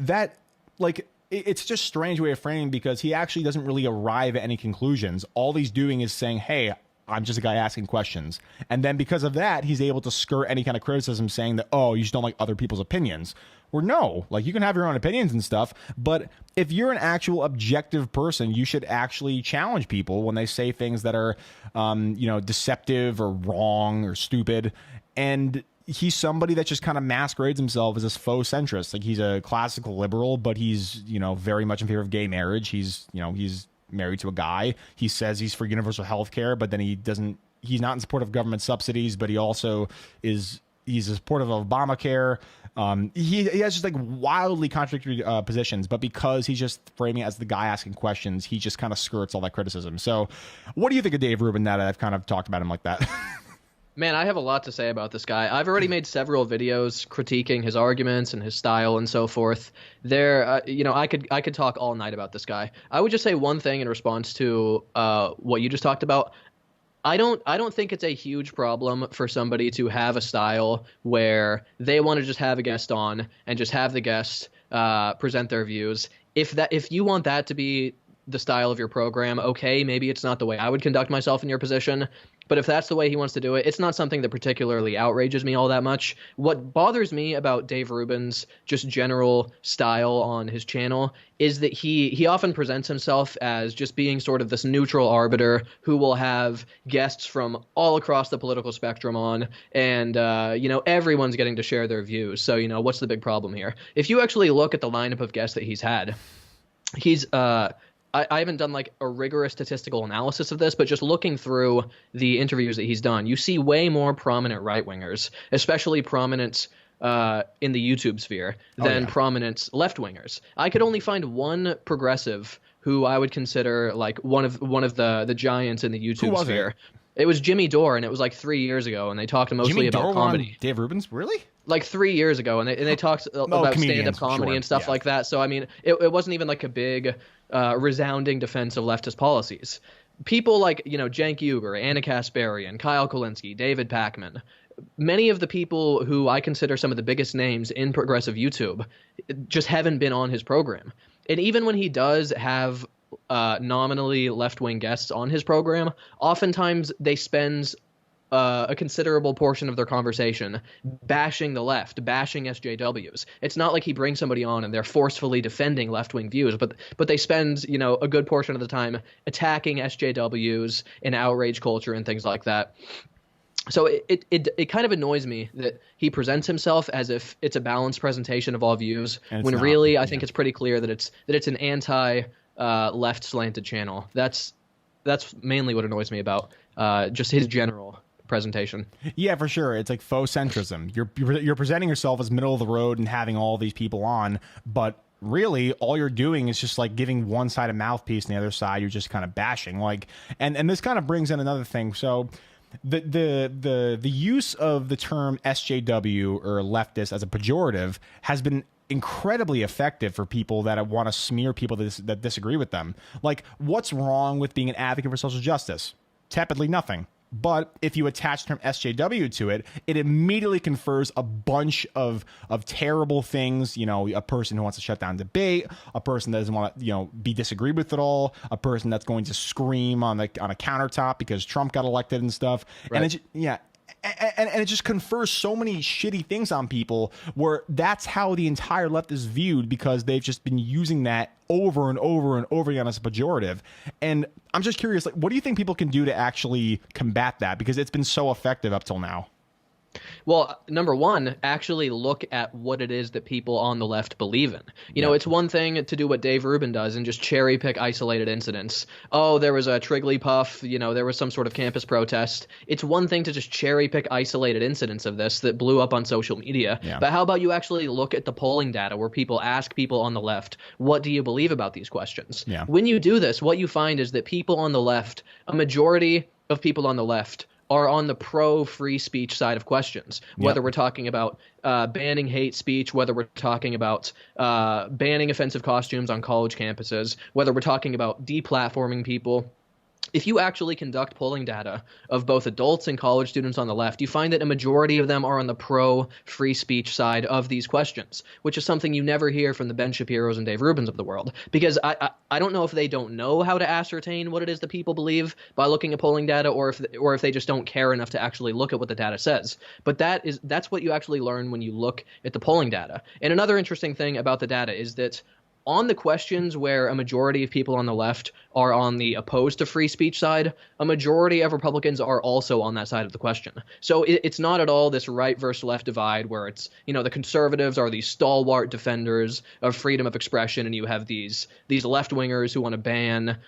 that, like, it's just a strange way of framing because he actually doesn't really arrive at any conclusions. All he's doing is saying, hey, I'm just a guy asking questions. And then because of that, he's able to skirt any kind of criticism saying that, oh, you just don't like other people's opinions. Or no, like, you can have your own opinions and stuff, but if you're an actual objective person, you should actually challenge people when they say things that are, deceptive or wrong or stupid. And he's somebody that just kind of masquerades himself as this faux centrist. Like, he's a classical liberal, but he's, very much in favor of gay marriage. He's married to a guy. He says he's for universal health care, but then he's not in support of government subsidies, but he also he's supportive of Obamacare. He has just like wildly contradictory positions, but because he's just framing it as the guy asking questions, he just kind of skirts all that criticism. So what do you think of Dave Rubin now that I've kind of talked about him like that? Man, I have a lot to say about this guy. I've already made several videos critiquing his arguments and his style and so forth. I could talk all night about this guy. I would just say one thing in response to what you just talked about. I don't think it's a huge problem for somebody to have a style where they want to just have a guest on and just have the guest present their views. If you want that to be the style of your program, okay, maybe it's not the way I would conduct myself in your position. But if that's the way he wants to do it, it's not something that particularly outrages me all that much. What bothers me about Dave Rubin's just general style on his channel is that he often presents himself as just being sort of this neutral arbiter who will have guests from all across the political spectrum on, and everyone's getting to share their views. So what's the big problem here? If you actually look at the lineup of guests that he's had, he's I haven't done like a rigorous statistical analysis of this, but just looking through the interviews that he's done, you see way more prominent right-wingers, especially prominent in the YouTube sphere, than prominent left-wingers. I could only find one progressive who I would consider like one of the giants in the YouTube sphere. It was Jimmy Dore, and it was like 3 years ago, and they talked mostly about comedy. Dave Rubin's, really? Like 3 years ago, and they talked about stand-up comedy and stuff like that. So I mean, it wasn't even like a big resounding defense of leftist policies. People like Cenk Uygur, Anna Kasparian, Kyle Kulinski, David Pakman, many of the people who I consider some of the biggest names in progressive YouTube just haven't been on his program. And even when he does have nominally left-wing guests on his program, oftentimes they spend a considerable portion of their conversation bashing the left, bashing SJWs. It's not like he brings somebody on and they're forcefully defending left-wing views, but they spend a good portion of the time attacking SJWs and outrage culture and things like that. So it kind of annoys me that he presents himself as if it's a balanced presentation of all views, when really I think it's pretty clear that it's an anti-left slanted channel. That's mainly what annoys me about just his general presentation. Yeah, for sure. It's like faux centrism. You're presenting yourself as middle of the road and having all these people on, but really all you're doing is just like giving one side a mouthpiece and the other side you're just kind of bashing. Like, and this kind of brings in another thing. So the use of the term SJW or leftist as a pejorative has been incredibly effective for people that want to smear people that disagree with them. Like, what's wrong with being an advocate for social justice? Tepidly nothing. But if you attach the term SJW to it, it immediately confers a bunch of terrible things. A person who wants to shut down debate, a person that doesn't want to be disagreed with at all, a person that's going to scream on a countertop because Trump got elected and stuff. Right. And it just confers so many shitty things on people, where that's how the entire left is viewed, because they've just been using that over and over and over again as a pejorative. And I'm just curious, like, what do you think people can do to actually combat that? Because it's been so effective up till now. Well, number one, actually look at what it is that people on the left believe in. It's one thing to do what Dave Rubin does and just cherry pick isolated incidents. Oh, there was a Trigglypuff, there was some sort of campus protest. It's one thing to just cherry pick isolated incidents of this that blew up on social media. Yeah. But how about you actually look at the polling data where people ask people on the left, what do you believe about these questions? Yeah. When you do this, what you find is that people on the left, a majority of people on the left, are on the pro-free speech side of questions, whether we're talking about banning hate speech, whether we're talking about banning offensive costumes on college campuses, whether we're talking about deplatforming people. If you actually conduct polling data of both adults and college students on the left, you find that a majority of them are on the pro-free speech side of these questions, which is something you never hear from the Ben Shapiros and Dave Rubins of the world. Because I don't know if they don't know how to ascertain what it is that people believe by looking at polling data, or if they just don't care enough to actually look at what the data says. But that's what you actually learn when you look at the polling data. And another interesting thing about the data is that on the questions where a majority of people on the left are on the opposed to free speech side, a majority of Republicans are also on that side of the question. So it's not at all this right versus left divide where it's, the conservatives are these stalwart defenders of freedom of expression, and you have these left-wingers who want to ban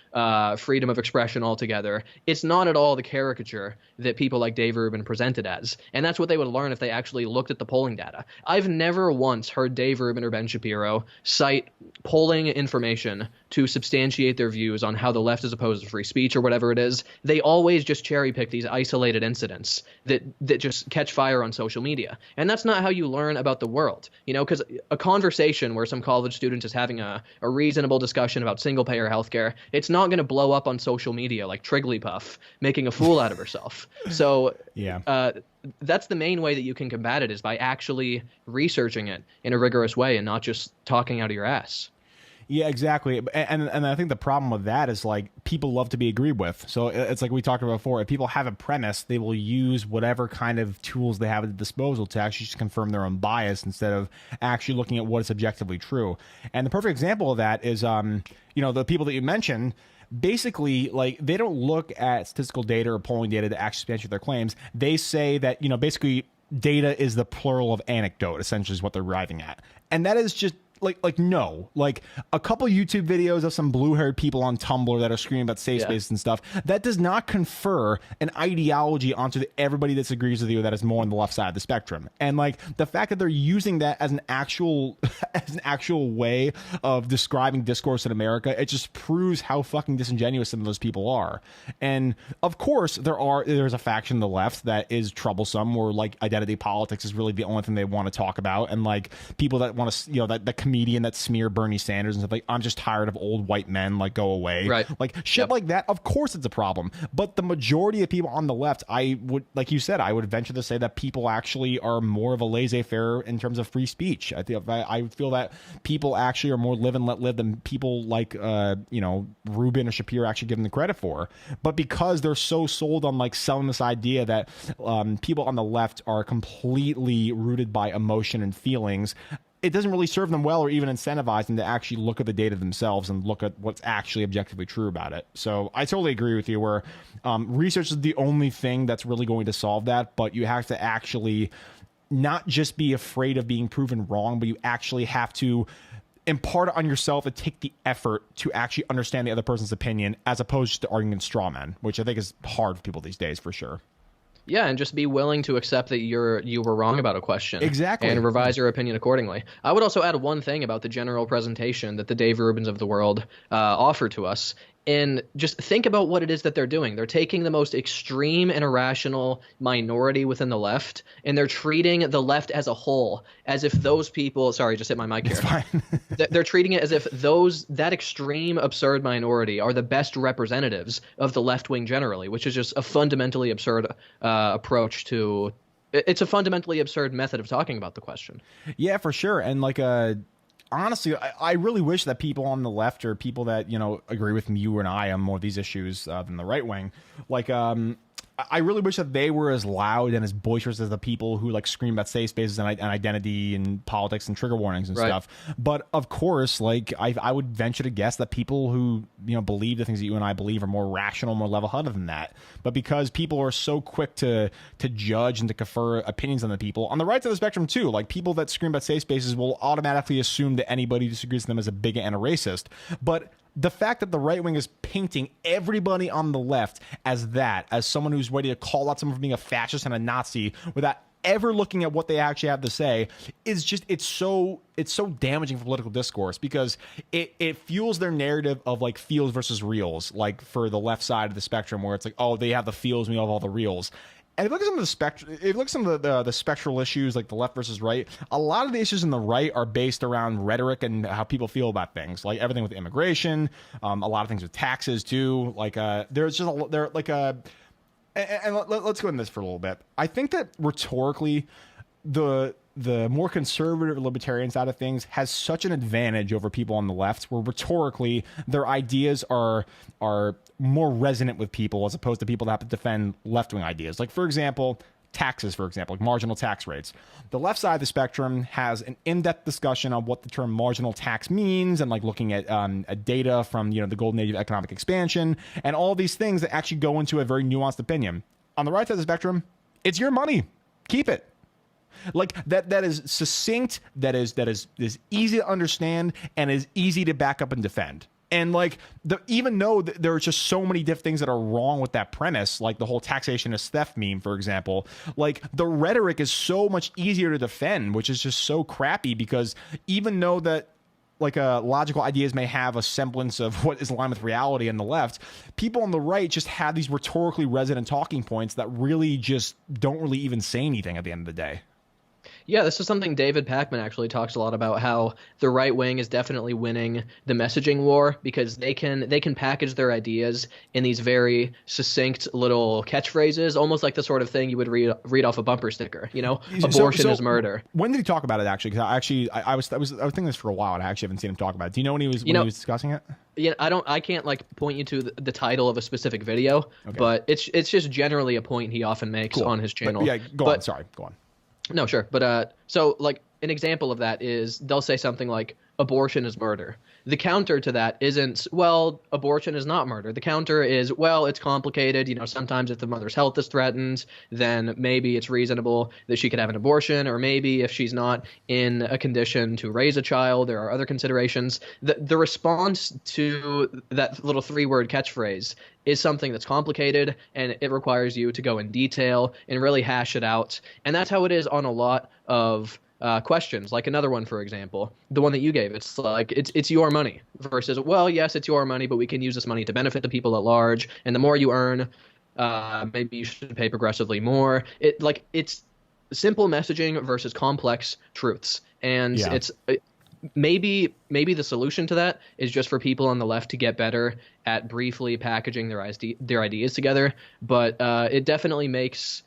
freedom of expression altogether. It's not at all the caricature that people like Dave Rubin presented as. And that's what they would learn if they actually looked at the polling data. I've never once heard Dave Rubin or Ben Shapiro cite pulling information to substantiate their views on how the left is opposed to free speech or whatever it is, they always just cherry pick these isolated incidents that just catch fire on social media. And that's not how you learn about the world, because a conversation where some college student is having a reasonable discussion about single payer healthcare, it's not going to blow up on social media like Trigglypuff making a fool out of herself. So yeah. That's the main way that you can combat it, is by actually researching it in a rigorous way and not just talking out of your ass. Yeah, exactly. And I think the problem with that is, like, people love to be agreed with. So it's like we talked about before. If people have a premise, they will use whatever kind of tools they have at their disposal to actually just confirm their own bias instead of actually looking at what is objectively true. And the perfect example of that is, the people that you mentioned, basically, like, they don't look at statistical data or polling data to actually substantiate their claims. They say that, basically data is the plural of anecdote, essentially, is what they're arriving at. And that is just no, like a couple YouTube videos of some blue-haired people on Tumblr that are screaming about safe spaces and stuff, that does not confer an ideology onto everybody that disagrees with you that is more on the left side of the spectrum. And like the fact that they're using that as an actual way of describing discourse in America, it just proves how fucking disingenuous some of those people are. And of course there's a faction on the left that is troublesome, where like identity politics is really the only thing they want to talk about, and like people that want to, that comedian that smear Bernie Sanders and stuff, like, I'm just tired of old white men, like, go away. Right. Like shit like that. Of course it's a problem. But the majority of people on the left, I would, like you said, I would venture to say that people actually are more of a laissez-faire in terms of free speech. I feel that people actually are more live and let live than people like Rubin or Shapiro actually give them the credit for. But because they're so sold on like selling this idea that people on the left are completely rooted by emotion and feelings, it doesn't really serve them well or even incentivize them to actually look at the data themselves and look at what's actually objectively true about it. So I totally agree with you, where research is the only thing that's really going to solve that, but you have to actually not just be afraid of being proven wrong, but you actually have to impart it on yourself and take the effort to actually understand the other person's opinion, as opposed to arguing straw men, which I think is hard for people these days, for sure. Yeah, and just be willing to accept that you were wrong about a question. Exactly. And revise your opinion accordingly. I would also add one thing about the general presentation that the Dave Rubins of the world offer to us. And just think about what it is that they're doing. They're taking the most extreme and irrational minority within the left, and they're treating the left as a whole as if those people – sorry, just hit my mic here. It's fine. They're treating it as if that extreme, absurd minority are the best representatives of the left wing generally, which is just a fundamentally absurd approach to – it's a fundamentally absurd method of talking about the question. Yeah, for sure. And like honestly, I really wish that people on the left, or people that, agree with you and I on more of these issues than the right wing, like, I really wish that they were as loud and as boisterous as the people who like scream about safe spaces and identity and politics and trigger warnings and stuff. But of course, like I would venture to guess that people who believe the things that you and I believe are more rational, more level-headed than that. But because people are so quick to judge and to confer opinions on the people on the right side of the spectrum too, like people that scream about safe spaces will automatically assume that anybody who disagrees with them is a bigot and a racist. But the fact that the right wing is painting everybody on the left as someone who's ready to call out someone for being a fascist and a Nazi without ever looking at what they actually have to say is just, it's so damaging for political discourse, because it fuels their narrative of like feels versus reals, like for the left side of the spectrum, where it's like, oh, they have the feels, we have all the reals. And if you look at some of the the spectral issues, like the left versus right, a lot of the issues in the right are based around rhetoric and how people feel about things, like everything with immigration, a lot of things with taxes too. Like let's go into this for a little bit. I think that rhetorically, the more conservative libertarian side of things has such an advantage over people on the left, where rhetorically their ideas are more resonant with people, as opposed to people that have to defend left-wing ideas. Like, for example, taxes, like marginal tax rates. The left side of the spectrum has an in-depth discussion on what the term marginal tax means, and like looking at data from the golden age of economic expansion and all these things that actually go into a very nuanced opinion. On the right side of the spectrum, it's your money. Keep it. Like that is succinct, that is easy to understand, and is easy to back up and defend. And like even though there are just so many different things that are wrong with that premise, like the whole taxation is theft meme, for example, like the rhetoric is so much easier to defend, which is just so crappy, because even though that logical ideas may have a semblance of what is in line with reality on the left, people on the right just have these rhetorically resonant talking points that really just don't really even say anything at the end of the day. Yeah, this is something David Pakman actually talks a lot about, how the right wing is definitely winning the messaging war because they can package their ideas in these very succinct little catchphrases, almost like the sort of thing you would read off a bumper sticker. You know, abortion is murder. When did he talk about it actually? Because I was thinking this for a while, and I actually haven't seen him talk about it. Do you know when he was discussing it? Yeah, I can't like point you to the title of a specific video, okay. But it's just generally a point he often makes on his channel. But, yeah, go on. Sorry, go on. No, sure. But so like an example of that is they'll say something like abortion is murder. The counter to that isn't, well, abortion is not murder. The counter is, well, it's complicated. You know, sometimes if the mother's health is threatened, then maybe it's reasonable that she could have an abortion, or maybe if she's not in a condition to raise a child, there are other considerations. The response to that little 3-word catchphrase is something that's complicated, and it requires you to go in detail and really hash it out. And that's how it is on a lot of questions. Like another one, for example, the one that you gave, it's like it's your money versus, well, yes, it's your money, but we can use this money to benefit the people at large, and the more you earn, maybe you should pay progressively more. It's simple messaging versus complex truths, and it's maybe the solution to that is just for people on the left to get better at briefly packaging their ideas together, but it definitely makes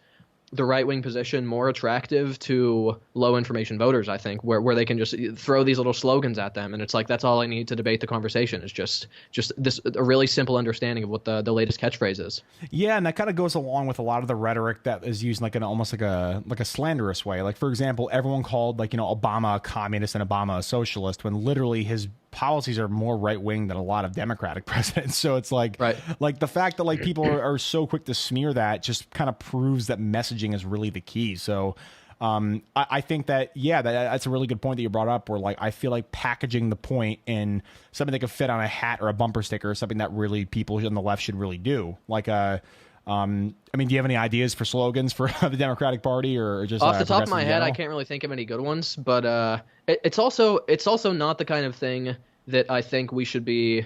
the right-wing position more attractive to low-information voters, I think, where they can just throw these little slogans at them, and it's like, that's all I need to debate the conversation is just a really simple understanding of what the latest catchphrase is. Yeah, and that kind of goes along with a lot of the rhetoric that is used like almost like a slanderous way. Like, for example, everyone called Obama a communist and Obama a socialist when literally his policies are more right wing than a lot of Democratic presidents. So it's like, right. Like the fact that like people are so quick to smear that just kind of proves that messaging is really the key. So I think that, that's a really good point that you brought up, where like I feel like packaging the point in something that could fit on a hat or a bumper sticker is something that really people on the left should really do. Like I mean, do you have any ideas for slogans for the Democratic Party, or just off the top of my head, I can't really think of any good ones, but it's also not the kind of thing that I think we should be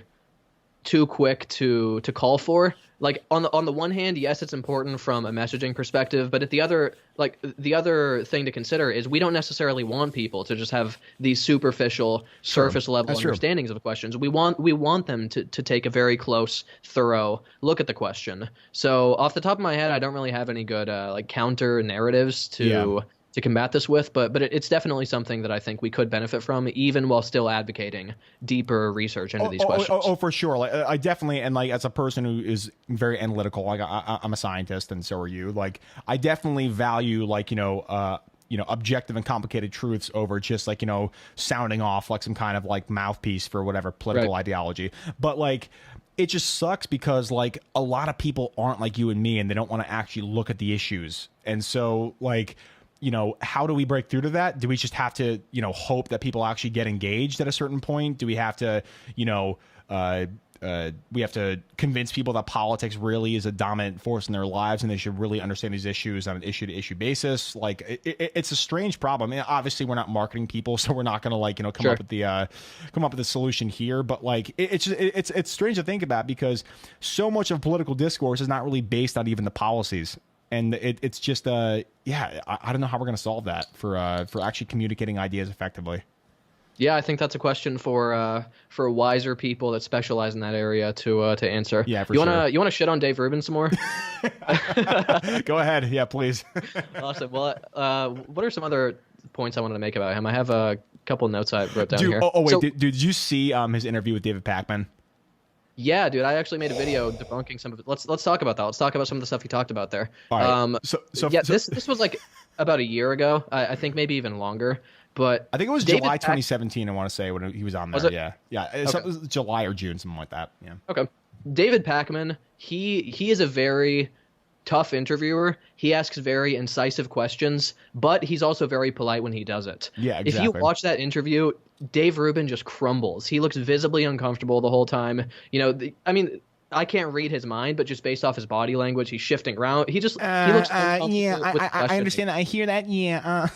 too quick to call for. Like on the one hand, yes, it's important from a messaging perspective, but the other thing to consider is we don't necessarily want people to just have these superficial, surface level understandings of questions. We want them to take a very close, thorough look at the question. So off the top of my head, I don't really have any good counter narratives to combat this with, but it's definitely something that I think we could benefit from, even while still advocating deeper research into these questions. For sure. Like I definitely, and like as a person who is very analytical, like I'm a scientist, and so are you. Like I definitely value objective and complicated truths over just sounding off like some kind of like mouthpiece for whatever political ideology. But like, it just sucks because like a lot of people aren't like you and me, and they don't want to actually look at the issues. And so like, how do we break through to that? Do we just have to, hope that people actually get engaged at a certain point? Do we have to, we have to convince people that politics really is a dominant force in their lives and they should really understand these issues on an issue-to-issue basis? Like, it's a strange problem. I mean, obviously, we're not marketing people, so we're not going to come up with the solution here. But like, it's strange to think about because so much of political discourse is not really based on even the policies. And it's just, I don't know how we're going to solve that for actually communicating ideas effectively. Yeah, I think that's a question for wiser people that specialize in that area to answer. Yeah, you wanna shit on Dave Rubin some more? Go ahead. Yeah, please. Awesome. Well, what are some other points I wanted to make about him? I have a couple notes I wrote down here. Oh wait, did you see his interview with David Pakman? Yeah, dude, I actually made a video debunking some of it. Let's talk about that. Let's talk about some of the stuff he talked about there. All right. This was like about a year ago. I think maybe even longer. But I think it was July 2017. I want to say when he was on there. Was yeah. It was July or June, something like that. Yeah. Okay. David Pakman, he is a very tough interviewer. He asks very incisive questions, but he's also very polite when he does it. Yeah, exactly. If you watch that interview, Dave Rubin just crumbles. He looks visibly uncomfortable the whole time. I can't read his mind, but just based off his body language, he's shifting around. He looks uncomfortable with I understand that. I hear that. Yeah.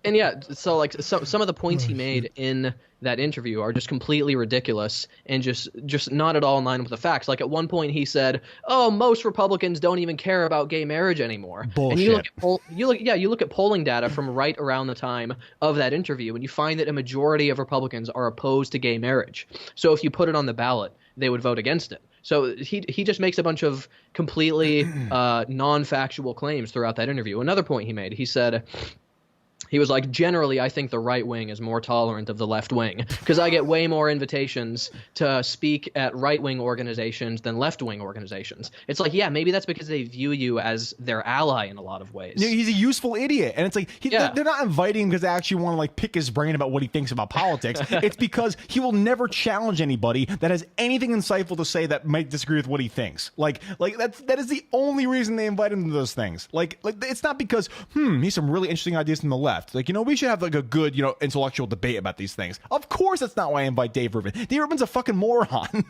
And yeah, so like some of the points he made in that interview are just completely ridiculous and just not at all in line with the facts. Like at one point he said, "Oh, most Republicans don't even care about gay marriage anymore." Bullshit. And you look at polling data from right around the time of that interview, and you find that a majority of Republicans are opposed to gay marriage. So if you put it on the ballot, they would vote against it. So he just makes a bunch of completely non-factual claims throughout that interview. Another point he made, he said, he was like, generally, I think the right wing is more tolerant of the left wing because I get way more invitations to speak at right wing organizations than left wing organizations. It's like, yeah, maybe that's because they view you as their ally in a lot of ways. He's a useful idiot. And it's like, they're not inviting him because they actually want to like pick his brain about what he thinks about politics. It's because he will never challenge anybody that has anything insightful to say that might disagree with what he thinks. Like that is the only reason they invite him to those things. Like it's not because, he's some really interesting ideas from the left. Like, we should have like a good, intellectual debate about these things. Of course, that's not why I invite Dave Rubin. Dave Rubin's a fucking moron.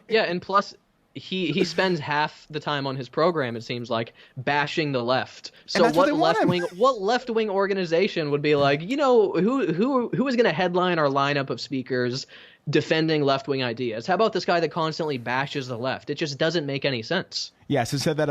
Yeah, and plus, he spends half the time on his program, it seems like, bashing the left. So what left wing organization would be like, who is going to headline our lineup of speakers defending left wing ideas? How about this guy that constantly bashes the left? It just doesn't make any sense. Yes, he said that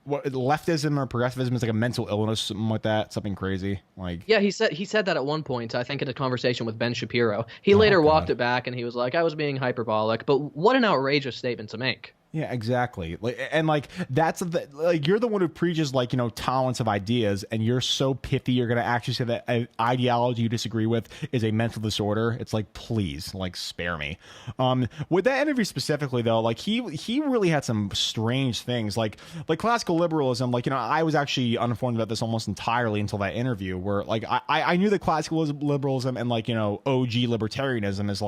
what leftism or progressivism is like a mental illness, something like that, something crazy. Like, yeah, he said that at one point, I think in a conversation with Ben Shapiro. He later walked it back and he was like, I was being hyperbolic, but what an outrageous statement to make. Yeah, exactly. That's you're the one who preaches tolerance of ideas, and you're so pithy. You're gonna actually say that an ideology you disagree with is a mental disorder. It's like, please, spare me. With that interview specifically, though, he really had some strange things, like classical liberalism. I was actually uninformed about this almost entirely until that interview, where I knew that classical liberalism and OG libertarianism is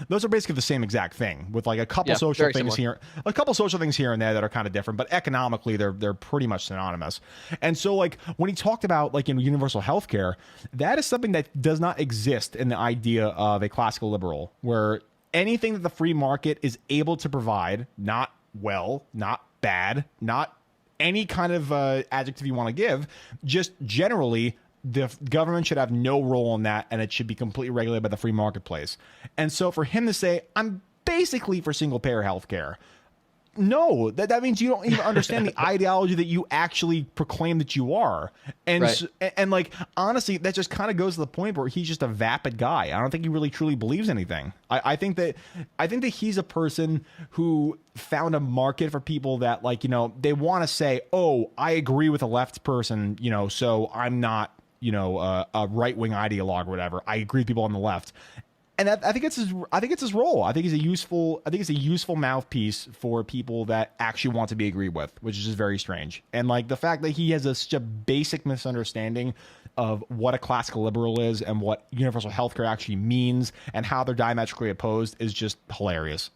those are basically the same exact thing with a couple social things here, a couple social things here and there that are kind of different, but economically they're pretty much synonymous. And so when he talked about universal healthcare, that is something that does not exist in the idea of a classical liberal, where anything that the free market is able to provide, not well, not bad, not any kind of adjective you want to give, just generally the government should have no role in that, and it should be completely regulated by the free marketplace. And so for him to say, I'm basically for single payer healthcare, no, that means you don't even understand the ideology that you actually proclaim that you are. And right. And honestly, that just kind of goes to the point where he's just a vapid guy. I don't think he really truly believes anything. I think that he's a person who found a market for people that they want to say, oh, I agree with a left person, so I'm not, a right-wing ideologue or whatever. I agree with people on the left. And I think it's his role. I think he's a useful mouthpiece for people that actually want to be agreed with, which is just very strange. And the fact that he has such a basic misunderstanding of what a classical liberal is and what universal healthcare actually means and how they're diametrically opposed is just hilarious.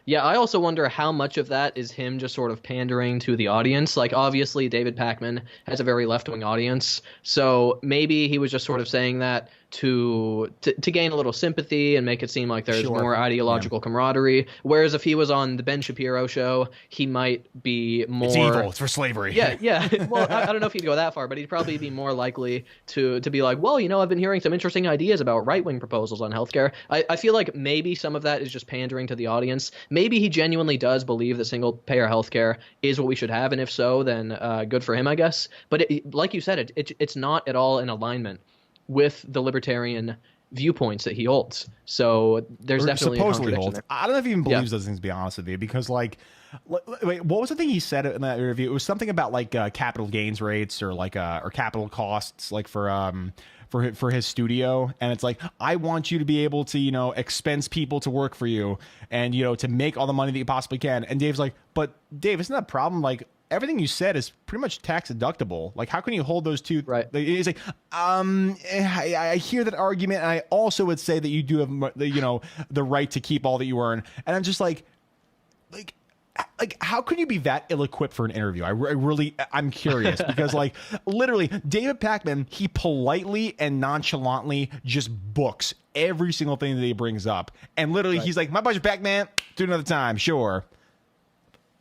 Yeah, I also wonder how much of that is him just sort of pandering to the audience. Obviously, David Pakman has a very left-wing audience, so maybe he was just sort of saying that to gain a little sympathy and make it seem like there's more ideological camaraderie. Whereas if he was on the Ben Shapiro show, he might be more... It's evil. It's for slavery. Yeah. Well, I don't know if he'd go that far, but he'd probably be more likely to be like, well, I've been hearing some interesting ideas about right-wing proposals on healthcare. I feel like maybe some of that is just pandering to the audience. Maybe he genuinely does believe that single-payer healthcare is what we should have, and if so, then good for him, I guess. But like you said, it's not at all in alignment with the libertarian viewpoints that he holds. So there's definitely a contradiction there. I don't know if he even believes those things, to be honest with you, because wait, what was the thing he said in that interview? It was something about capital gains rates or or capital costs, for his studio. And it's I want you to be able to, expense people to work for you and, to make all the money that you possibly can. And Dave's like, but Dave, isn't that a problem? Everything you said is pretty much tax deductible. How can you hold those two? Right. He's like, I hear that argument. And I also would say that you do have the right to keep all that you earn. And I'm just like, how can you be that ill-equipped for an interview? I'm curious because literally David Pakman, he politely and nonchalantly just books every single thing that he brings up. And literally he's like, my budget back, man. Do it another time. Sure.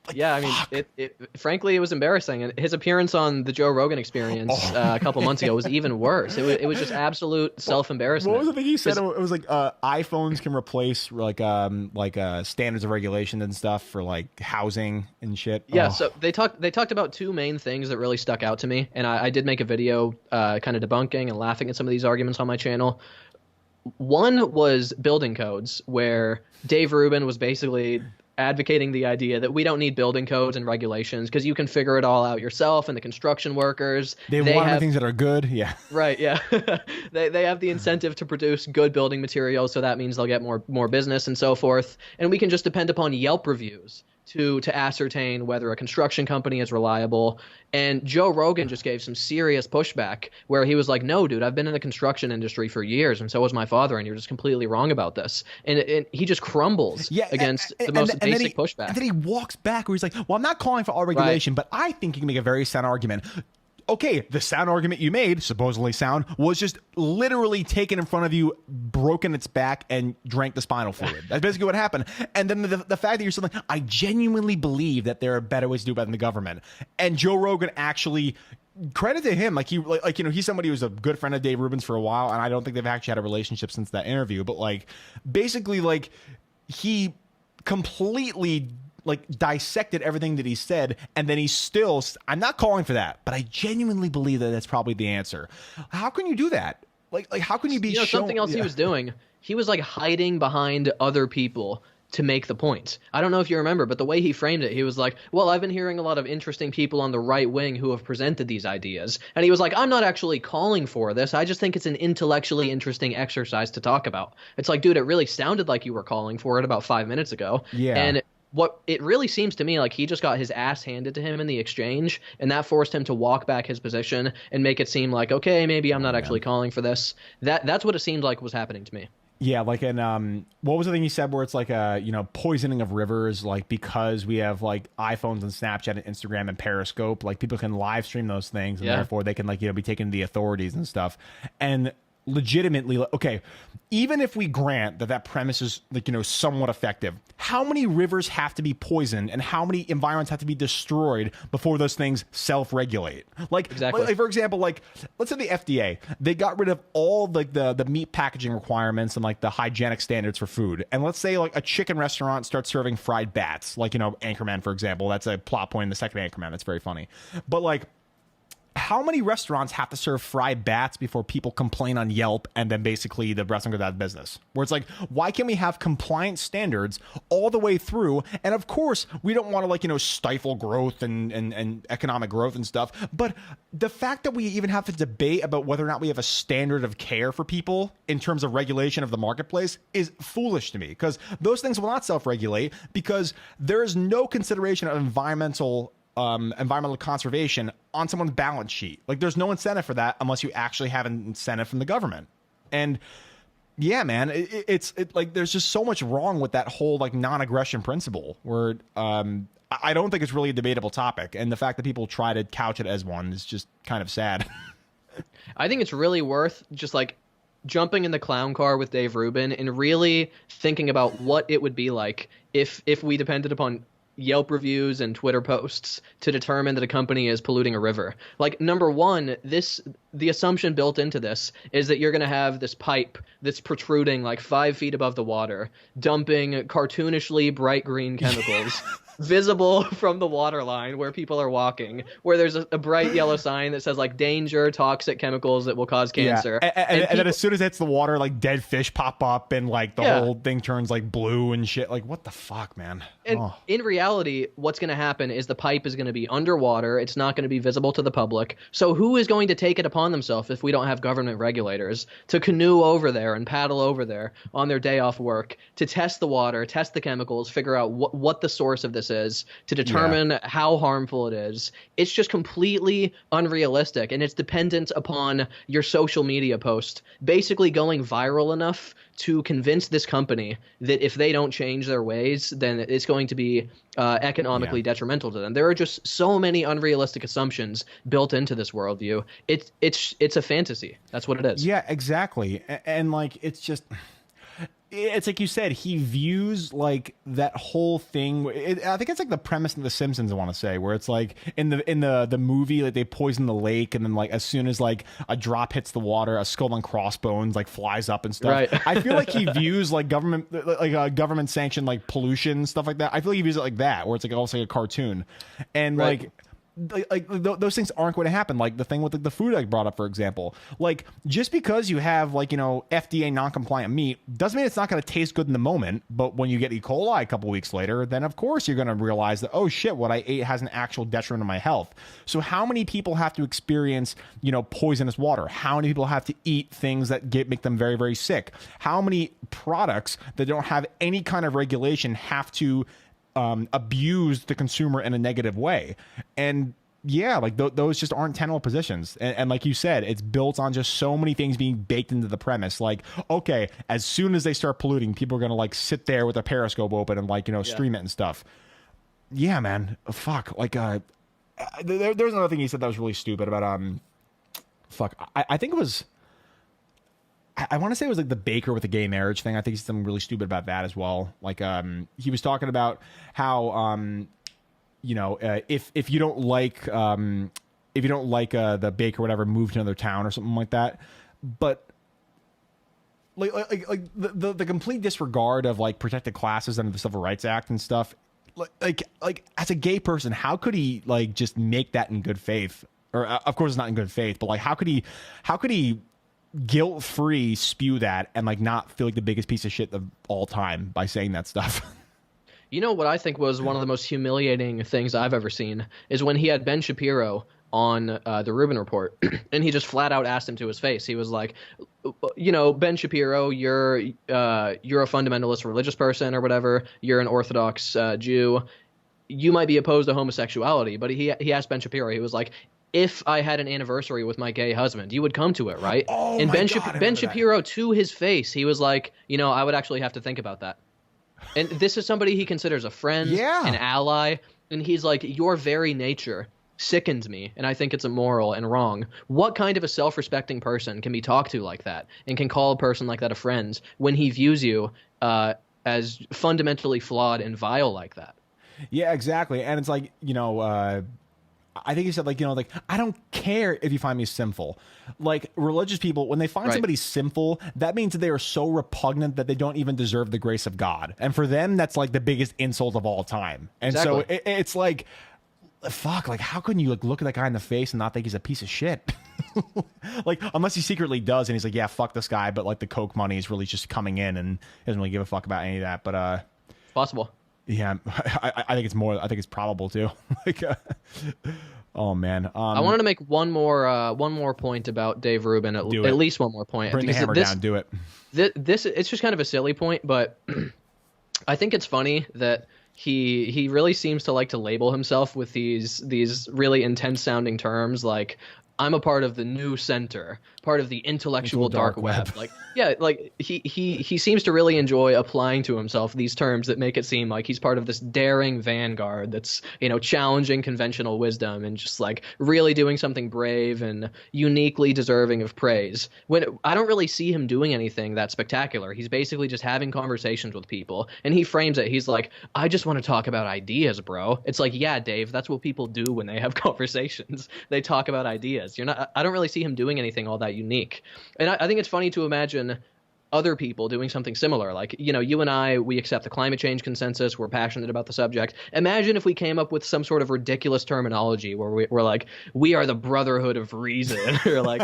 Like, Yeah, I mean, fuck. frankly, it was embarrassing. And his appearance on the Joe Rogan Experience a couple months ago was even worse. It was just absolute self-embarrassment. What was the thing he said? It was like iPhones can replace like standards of regulation and stuff for like housing and shit. Yeah, Oh. so they talked about two main things that really stuck out to me, and I did make a video kind of debunking and laughing at some of these arguments on my channel. One was building codes, where Dave Rubin was basically advocating the idea that we don't need building codes and regulations because you can figure it all out yourself, and the construction workers They want the things that are good. Yeah. right, yeah. They have the incentive to produce good building materials, so that means they'll get more business and so forth. And we can just depend upon Yelp reviews to ascertain whether a construction company is reliable. And Joe Rogan just gave some serious pushback where he was like, no, dude, I've been in the construction industry for years, and so was my father, and you're just completely wrong about this. And he just crumbles against the most basic pushback. And then he walks back where he's like, well, I'm not calling for all regulation, but I think you can make a very sound argument. Okay, the sound argument you made, supposedly sound, was just literally taken in front of you, broken its back, and drank the spinal fluid. That's basically what happened. And then the fact that you're still like, I genuinely believe that there are better ways to do it than the government. And Joe Rogan actually, credit to him, he's somebody who's a good friend of Dave Rubin's for a while, and I don't think they've actually had a relationship since that interview. But like, basically, like, he completely dissected everything that he said, and then he's still, I'm not calling for that, but I genuinely believe that that's probably the answer. How can you do that? Like how can you be something else he was doing? He was like hiding behind other people to make the point. I don't know if you remember, but the way he framed it, he was like, well, I've been hearing a lot of interesting people on the right wing who have presented these ideas. And he was like, I'm not actually calling for this. I just think it's an intellectually interesting exercise to talk about. It's like, dude, it really sounded like you were calling for it about 5 minutes ago. Yeah. And what it really seems to me like he just got his ass handed to him in the exchange, and that forced him to walk back his position and make it seem like, okay, maybe I'm not actually calling for this. That's what it seemed like was happening to me. Yeah, like in what was the thing you said where it's like poisoning of rivers, like because we have like iPhones and Snapchat and Instagram and Periscope, like people can live stream those things, and therefore they can be taken to the authorities and stuff. And legitimately, okay, even if we grant that premise is somewhat effective, how many rivers have to be poisoned and how many environments have to be destroyed before those things self-regulate? Exactly. Like for example, like let's say the FDA, they got rid of all the meat packaging requirements and like the hygienic standards for food, and let's say like a chicken restaurant starts serving fried bats, like Anchorman, for example. That's a plot point in the second Anchorman. That's very funny. But like, how many restaurants have to serve fried bats before people complain on Yelp and then basically the restaurant goes out of business? Where it's like, why can't we have compliance standards all the way through? And of course, we don't want to stifle growth and economic growth and stuff. But the fact that we even have to debate about whether or not we have a standard of care for people in terms of regulation of the marketplace is foolish to me, because those things will not self-regulate because there is no consideration of environmental conservation on someone's balance sheet. Like there's no incentive for that unless you actually have an incentive from the government. And yeah, man, it's like there's just so much wrong with that whole like non-aggression principle where I don't think it's really a debatable topic. And the fact that people try to couch it as one is just kind of sad. I think it's really worth just like jumping in the clown car with Dave Rubin and really thinking about what it would be like if we depended upon Yelp reviews and Twitter posts to determine that a company is polluting a river. Like, number one, the assumption built into this is that you're going to have this pipe that's protruding like 5 feet above the water, dumping cartoonishly bright green chemicals visible from the water line where people are walking, where there's a bright yellow sign that says like danger, toxic chemicals that will cause cancer. Yeah. And then as soon as it hits the water, like dead fish pop up and like the whole thing turns like blue and shit. Like, what the fuck, man? And in reality, what's going to happen is the pipe is going to be underwater. It's not going to be visible to the public. So who is going to take it upon themselves if we don't have government regulators to canoe over there and paddle over there on their day off work to test the water, test the chemicals, figure out what the source of this is, to determine how harmful it is? It's just completely unrealistic, and it's dependent upon your social media post basically going viral enough to convince this company that if they don't change their ways, then it's going to be economically detrimental to them. There are just so many unrealistic assumptions built into this worldview. It's a fantasy. That's what it is. Yeah, exactly. And like, it's just, it's like you said, he views like that whole thing. I think it's like the premise of The Simpsons, I want to say, where it's like in the movie, like they poison the lake, and then like as soon as like a drop hits the water, a skull and crossbones like flies up and stuff. Right. I feel like he views like government sanctioned like pollution, stuff like that. I feel like he views it like that, where it's like almost like a cartoon, and Right. like those things aren't going to happen. Like the thing with the food I brought up, for example, like just because you have like, you know, FDA non-compliant meat doesn't mean it's not going to taste good in the moment. But when you get E. coli a couple weeks later, then of course you're going to realize that, oh shit, what I ate has an actual detriment to my health. So how many people have to experience, you know, poisonous water? How many people have to eat things that make them very, very sick? How many products that don't have any kind of regulation have to abuse the consumer in a negative way? And yeah, like those just aren't tenable positions. And like you said, it's built on just so many things being baked into the premise. Like, okay, as soon as they start polluting, people are going to like sit there with a periscope open and like, you know, stream it and stuff. Yeah, man. Fuck. Like, there's another thing he said that was really stupid about, I think it was, I want to say it was like the baker with the gay marriage thing. I think he's something really stupid about that as well. Like, he was talking about how, you know, if you don't like the baker or whatever, move to another town or something like that. But like the complete disregard of like protected classes under the Civil Rights Act and stuff. Like as a gay person, how could he like just make that in good faith? Or of course it's not in good faith, but like how could he guilt-free spew that and like not feel like the biggest piece of shit of all time by saying that stuff? You know what I think was one of the most humiliating things I've ever seen is when he had Ben Shapiro on the Rubin Report, and he just flat out asked him to his face. He was like, you know, Ben Shapiro, you're a fundamentalist religious person or whatever. You're an Orthodox Jew. You might be opposed to homosexuality, but he asked Ben Shapiro. He was like, if I had an anniversary with my gay husband, you would come to it, right? Oh, and my God, Ben Shapiro, to his face, he was like, you know, I would actually have to think about that. And this is somebody he considers a friend, an ally, and he's like, your very nature sickens me, and I think it's immoral and wrong. What kind of a self-respecting person can be talked to like that and can call a person like that a friend when he views you as fundamentally flawed and vile like that? Yeah, exactly. And it's like, you know, I think he said, like, you know, like, I don't care if you find me sinful. Like, religious people, when they find somebody sinful, that means that they are so repugnant that they don't even deserve the grace of God. And for them, that's like the biggest insult of all time. And so it's like, fuck, like, how can you like look at that guy in the face and not think he's a piece of shit? Like, unless he secretly does, and he's like, yeah, fuck this guy, but like the coke money is really just coming in and doesn't really give a fuck about any of that. But it's possible. Yeah, I think it's more. I think it's probable too. Like, oh man. I wanted to make one more point about Dave Rubin. At least one more point. Bring the hammer down. Do it. This it's just kind of a silly point, but I think it's funny that he really seems to like to label himself with these really intense sounding terms like, I'm a part of the new center, part of the intellectual dark web. Like, yeah, like he seems to really enjoy applying to himself these terms that make it seem like he's part of this daring vanguard that's, you know, challenging conventional wisdom and just like really doing something brave and uniquely deserving of praise. When I don't really see him doing anything that spectacular. He's basically just having conversations with people, and he frames it. He's like, I just want to talk about ideas, bro. It's like, yeah, Dave, that's what people do when they have conversations. They talk about ideas. I don't really see him doing anything all that unique. And I think it's funny to imagine other people doing something similar. Like, you know, you and I, we accept the climate change consensus. We're passionate about the subject. Imagine if we came up with some sort of ridiculous terminology where we're like, we are the brotherhood of reason, or like,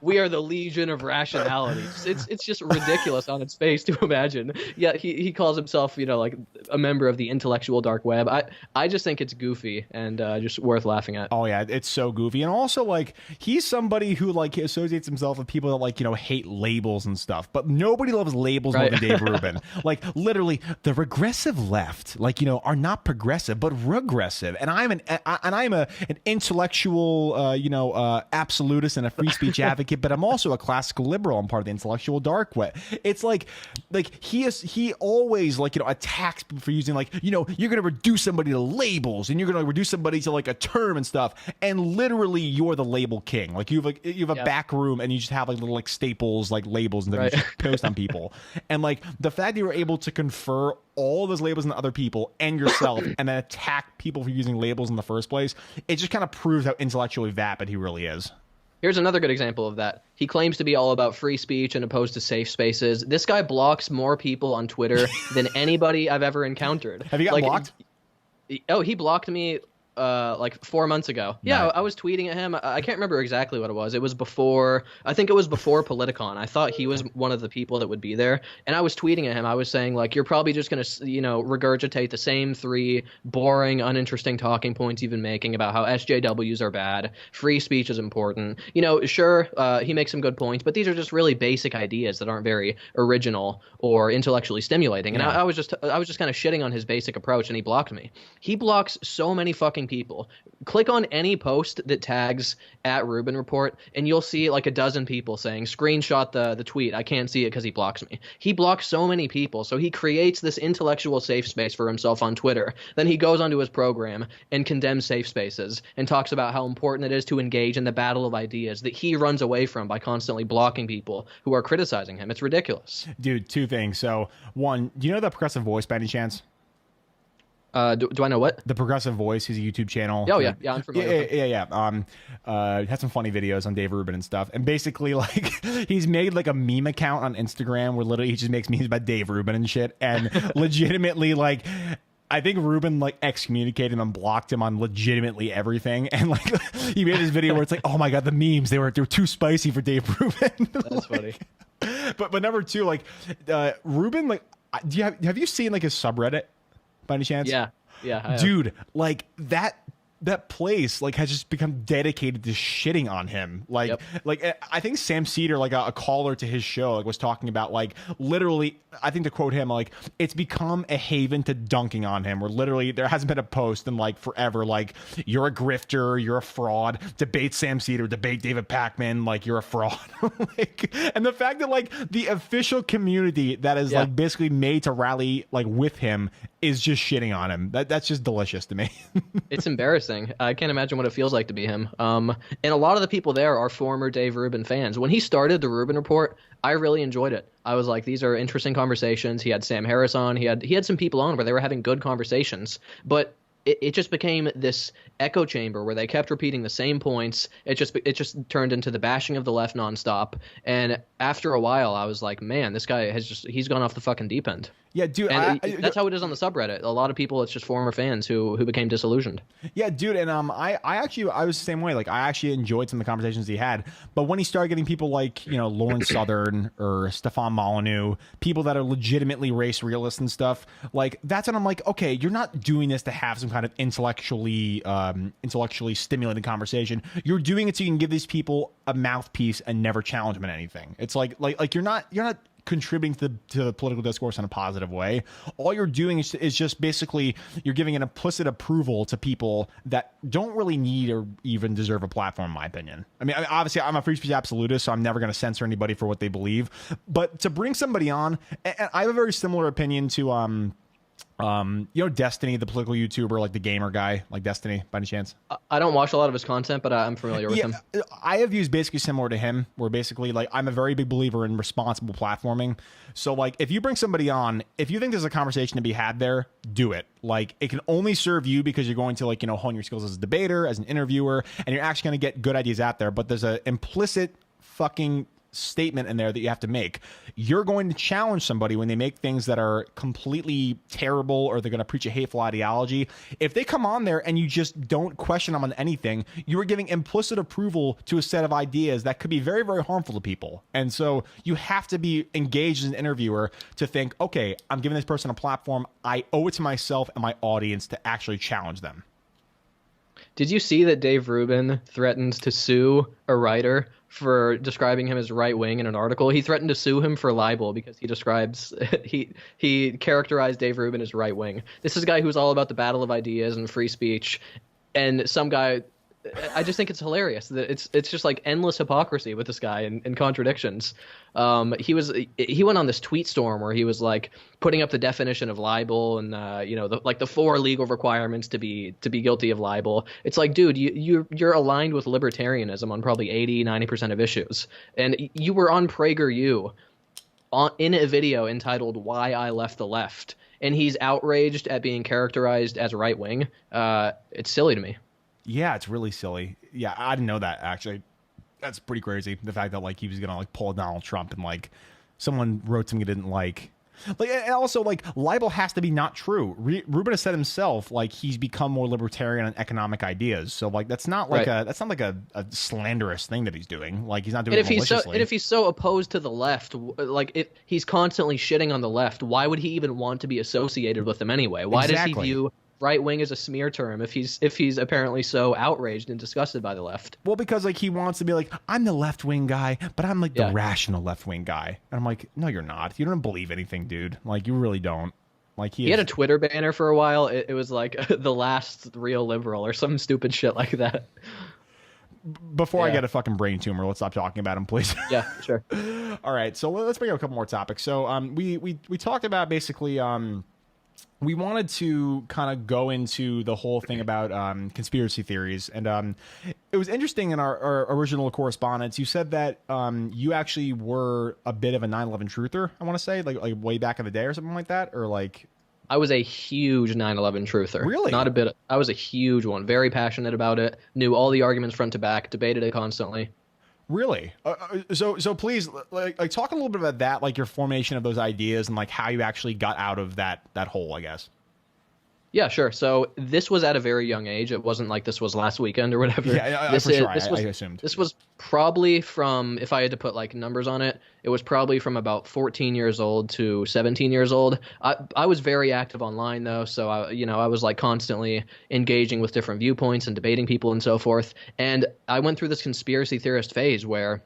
we are the legion of rationality. It's just ridiculous on its face to imagine. Yeah, he calls himself, you know, like a member of the intellectual dark web. I just think it's goofy and just worth laughing at. Oh yeah, it's so goofy. And also, like, he's somebody who like associates himself with people that like, you know, hate labels and stuff. But nobody loves labels more than Dave Rubin. Like, literally, the regressive left, like, you know, are not progressive but regressive. And I'm an intellectual, you know, absolutist and a free speech advocate. But I'm also a classical liberal. I'm part of the intellectual dark web. It's like he always, like, you know, attacks people for using, like, you know, you're gonna reduce somebody to labels and you're gonna reduce somebody to like a term and stuff. And literally, you're the label king. Like, you have a back room and you just have like little like staples, like labels, and Right. post on people. And like the fact that you were able to confer all those labels on other people and yourself and then attack people for using labels in the first place, it just kind of proves how intellectually vapid he really is. Here's another good example of that. He claims to be all about free speech and opposed to safe spaces. This guy blocks more people on Twitter than anybody I've ever encountered. Have you gotten blocked? Oh, he blocked me like 4 months ago. Yeah, Nice. I was tweeting at him. I can't remember exactly what it was. It was before, I think it was before Politicon. I thought he was one of the people that would be there. And I was tweeting at him. I was saying, like, you're probably just going to, regurgitate the same 3 boring, uninteresting talking points you've been making about how SJWs are bad. Free speech is important. Sure, he makes some good points, but these are just really basic ideas that aren't very original or intellectually stimulating. And I was just kind of shitting on his basic approach, and he blocked me. He blocks so many fucking people. Click on any post that tags at Rubin Report, and you'll see like a dozen people saying, screenshot the tweet. I can't see it because he blocks me. He blocks so many people, so he creates this intellectual safe space for himself on Twitter. Then he goes onto his program and condemns safe spaces and talks about how important it is to engage in the battle of ideas that he runs away from by constantly blocking people who are criticizing him. It's ridiculous. Dude, 2 things. So, 1, do you know the Progressive Voice by any chance? Do I know what? The Progressive Voice, he's a YouTube channel. Oh, yeah. Yeah, I'm familiar with it. Yeah. Had some funny videos on Dave Rubin and stuff. And basically, like, he's made, like, a meme account on Instagram where literally he just makes memes about Dave Rubin and shit. And legitimately, like, I think Rubin, like, excommunicated him and blocked him on legitimately everything. And, like, he made this video where it's like, oh, my God, the memes, they were too spicy for Dave Rubin. That's funny. But number 2, like, Rubin, like, have you seen, like, his subreddit? By any chance? Yeah. Dude, like that place like has just become dedicated to shitting on him. Like I think Sam Cedar, like a caller to his show, like was talking about like literally, I think to quote him, like it's become a haven to dunking on him. Where literally there hasn't been a post in like forever. Like you're a grifter, you're a fraud. Debate Sam Cedar, debate David Pakman, like you're a fraud. Like, and the fact that like the official community that is like basically made to rally like with him is just shitting on him. That's just delicious to me. It's embarrassing. I can't imagine what it feels like to be him. And a lot of the people there are former Dave Rubin fans. When he started the Rubin Report, I really enjoyed it. I was like, these are interesting conversations. He had Sam Harris on. He had some people on where they were having good conversations. But it just became this echo chamber where they kept repeating the same points. It just turned into the bashing of the left nonstop. And after a while, I was like, man, this guy he's gone off the fucking deep end. Yeah, dude. That's how it is on the subreddit. A lot of people, it's just former fans who became disillusioned. Yeah, dude. And I was the same way. Like I actually enjoyed some of the conversations he had. But when he started getting people like, Lauren Southern or Stefan Molyneux, people that are legitimately race realists and stuff, like that's when I'm like, okay, you're not doing this to have some kind of intellectually stimulating conversation. You're doing it so you can give these people a mouthpiece and never challenge them in anything. It's like you're not contributing to the political discourse in a positive way. All you're doing is just basically you're giving an implicit approval to people that don't really need or even deserve a platform, in my opinion. I mean, obviously, I'm a free speech absolutist, so I'm never going to censor anybody for what they believe. But to bring somebody on, and I have a very similar opinion to Destiny, the political YouTuber, like the gamer guy, like Destiny, by any chance? I don't watch a lot of his content, but I'm familiar with him. I have views basically similar to him, where basically, like, I'm a very big believer in responsible platforming. So, like, if you bring somebody on, if you think there's a conversation to be had there, do it. Like, it can only serve you because you're going to, like, hone your skills as a debater, as an interviewer, and you're actually going to get good ideas out there. But there's an implicit fucking statement in there that you have to make. You're going to challenge somebody when they make things that are completely terrible or they're going to preach a hateful ideology. If they come on there and you just don't question them on anything, you are giving implicit approval to a set of ideas that could be very, very harmful to people. And so you have to be engaged as an interviewer to think, okay, I'm giving this person a platform. I owe it to myself and my audience to actually challenge them. Did you see that Dave Rubin threatened to sue a writer for describing him as right-wing in an article? He threatened to sue him for libel because he characterized Dave Rubin as right-wing. This is a guy who's all about the battle of ideas and free speech, and some guy, I just think it's hilarious that it's just like endless hypocrisy with this guy and contradictions. He went on this tweet storm where he was like putting up the definition of libel and the 4 legal requirements to be guilty of libel. It's like, dude, you're aligned with libertarianism on probably 80-90% of issues, and you were on PragerU in a video entitled "Why I Left the Left," and he's outraged at being characterized as right wing. It's silly to me. Yeah, it's really silly. Yeah, I didn't know that actually. That's pretty crazy. The fact that like he was gonna like pull Donald Trump and like someone wrote something he didn't like. Like, and also like libel has to be not true. Rubin has said himself like he's become more libertarian on economic ideas. So like that's not like a slanderous thing that he's doing. Like he's not doing it maliciously. And if he's so opposed to the left, like if he's constantly shitting on the left, why would he even want to be associated with them anyway? Why does he view right wing is a smear term if he's apparently so outraged and disgusted by the left? Well, because like he wants to be like, I'm the left wing guy, but I'm like the rational left wing guy. And I'm like, no, you're not. You don't believe anything, dude. Like you really don't. Like he had a Twitter banner for a while. It was like the last real liberal or some stupid shit like that. Before I get a fucking brain tumor, let's stop talking about him, please. Yeah, sure. All right, so let's bring up a couple more topics. So we talked about basically we wanted to kind of go into the whole thing about conspiracy theories. And it was interesting in our original correspondence. You said that you actually were a bit of a 9/11 truther, I want to say, like way back in the day or something like that. Or like... I was a huge 9/11 truther. Really? Not a bit. I was a huge one. Very passionate about it. Knew all the arguments front to back. Debated it constantly. Really? So please, like talk a little bit about that, like your formation of those ideas and like how you actually got out of that hole, I guess. Yeah, sure. So this was at a very young age. It wasn't like this was last weekend or whatever. Yeah, for sure. I assumed. This was probably from, if I had to put like numbers on it, it was probably from about 14 years old to 17 years old. I was very active online though, so I was like constantly engaging with different viewpoints and debating people and so forth. And I went through this conspiracy theorist phase where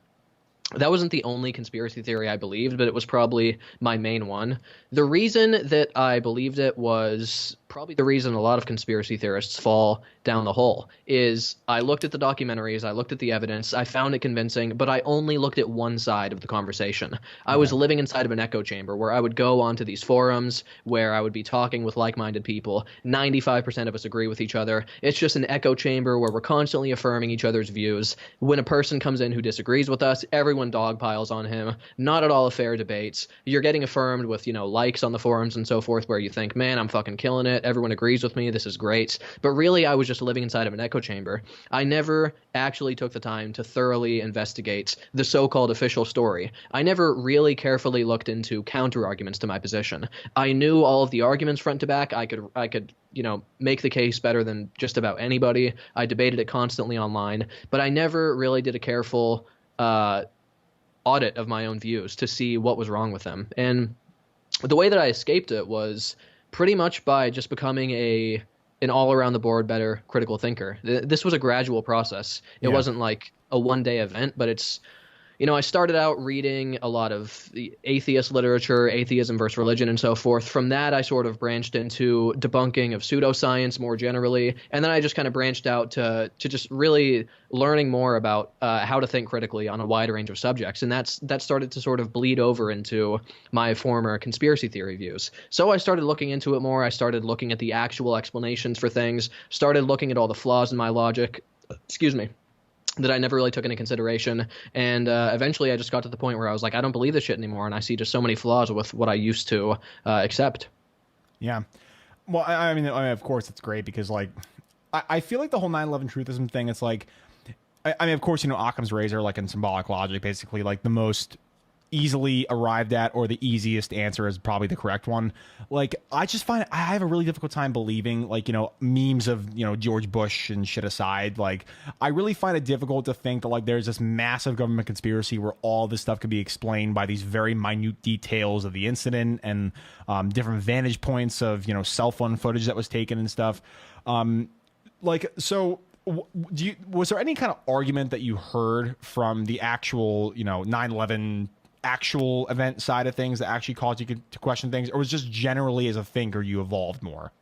that wasn't the only conspiracy theory I believed, but it was probably my main one. The reason that I believed it was probably the reason a lot of conspiracy theorists fall down the hole is I looked at the documentaries, I looked at the evidence, I found it convincing, but I only looked at one side of the conversation. I was living inside of an echo chamber where I would go onto these forums where I would be talking with like-minded people. 95% of us agree with each other. It's just an echo chamber where we're constantly affirming each other's views. When a person comes in who disagrees with us, everyone dogpiles on him. Not at all a fair debates. You're getting affirmed with, likes on the forums and so forth where you think, man, I'm fucking killing it. Everyone agrees with me. This is great. But really, I was just living inside of an echo chamber. I never actually took the time to thoroughly investigate the so-called official story. I never really carefully looked into counter-arguments to my position. I knew all of the arguments front to back. I could make the case better than just about anybody. I debated it constantly online, but I never really did a careful audit of my own views to see what was wrong with them. And the way that I escaped it was pretty much by just becoming an all-around-the-board better critical thinker. This was a gradual process. It wasn't like a one-day event, but it's, I started out reading a lot of the atheist literature, atheism versus religion, and so forth. From that, I sort of branched into debunking of pseudoscience more generally, and then I just kind of branched out to just really learning more about how to think critically on a wide range of subjects, and that started to sort of bleed over into my former conspiracy theory views. So I started looking into it more. I started looking at the actual explanations for things, started looking at all the flaws in my logic. Excuse me. That I never really took into consideration. And eventually I just got to the point where I was like, I don't believe this shit anymore. And I see just so many flaws with what I used to accept. Yeah. Well, I mean, of course it's great because like, I feel like the whole 9/11 truthism thing, it's like, I mean, of course, Occam's razor, like in symbolic logic, basically like the most easily arrived at or the easiest answer is probably the correct one. Like I just find I have a really difficult time believing like memes of George Bush and shit aside, like I really find it difficult to think that like there's this massive government conspiracy where all this stuff could be explained by these very minute details of the incident and different vantage points of cell phone footage that was taken and stuff. So was there any kind of argument that you heard from the actual 9/11 actual event side of things that actually caused you to question things, or was just generally as a thinker you evolved more?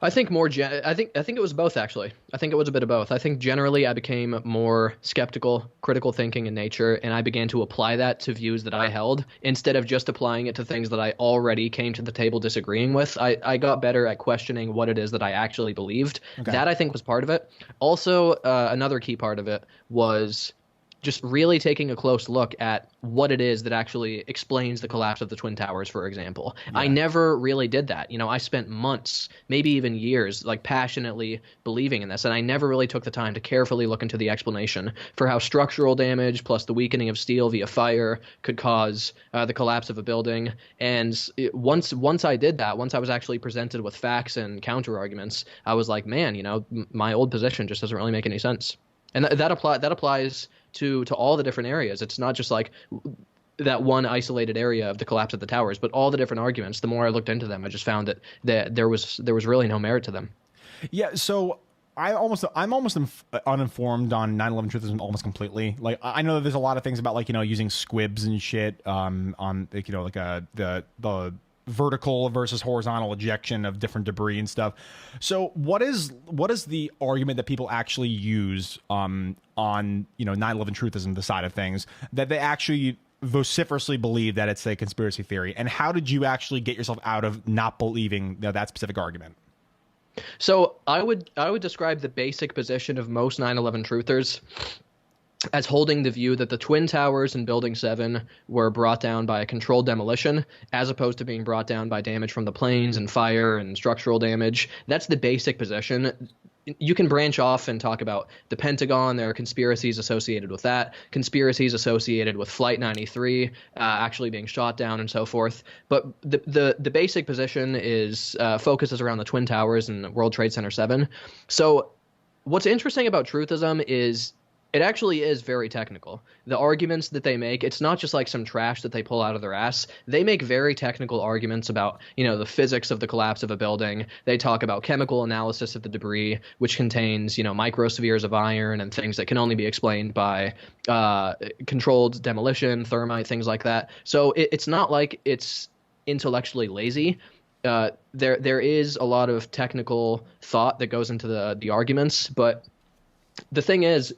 I think I think it was both, actually. I think it was a bit of both. I think generally I became more skeptical, critical thinking in nature, and I began to apply that to views that I held instead of just applying it to things that I already came to the table disagreeing with. I got better at questioning what it is that I actually believed. Okay. That I think was part of it. Also, another key part of it was just really taking a close look at what it is that actually explains the collapse of the Twin Towers, for example. I never really did that. I spent months, maybe even years, like passionately believing in this, and I never really took the time to carefully look into the explanation for how structural damage plus the weakening of steel via fire could cause the collapse of a building. And once I did that, once I was actually presented with facts and counter arguments, I was like, man, my old position just doesn't really make any sense. And that applies to all the different areas. It's not just like that one isolated area of the collapse of the towers, but all the different arguments. The more I looked into them, I just found that there was really no merit to them. Yeah. So I'm almost uninformed on 9/11 truthism almost completely. Like, I know that there's a lot of things about, like, using squibs and shit on like, the vertical versus horizontal ejection of different debris and stuff. So what is the argument that people actually use on 9/11 truthism, the side of things, that they actually vociferously believe that it's a conspiracy theory? And how did you actually get yourself out of not believing that specific argument? So I would describe the basic position of most 9/11 truthers as holding the view that the Twin Towers and Building 7 were brought down by a controlled demolition, as opposed to being brought down by damage from the planes and fire and structural damage. That's the basic position. You can branch off and talk about the Pentagon. There are conspiracies associated with that, conspiracies associated with Flight 93 actually being shot down and so forth. But the basic position is focuses around the Twin Towers and World Trade Center 7. So what's interesting about truthism is it actually is very technical. The arguments that they make, it's not just like some trash that they pull out of their ass. They make very technical arguments about, the physics of the collapse of a building. They talk about chemical analysis of the debris, which contains, microspheres of iron and things that can only be explained by controlled demolition, thermite, things like that. So it's not like it's intellectually lazy. There is a lot of technical thought that goes into the arguments, but the thing is,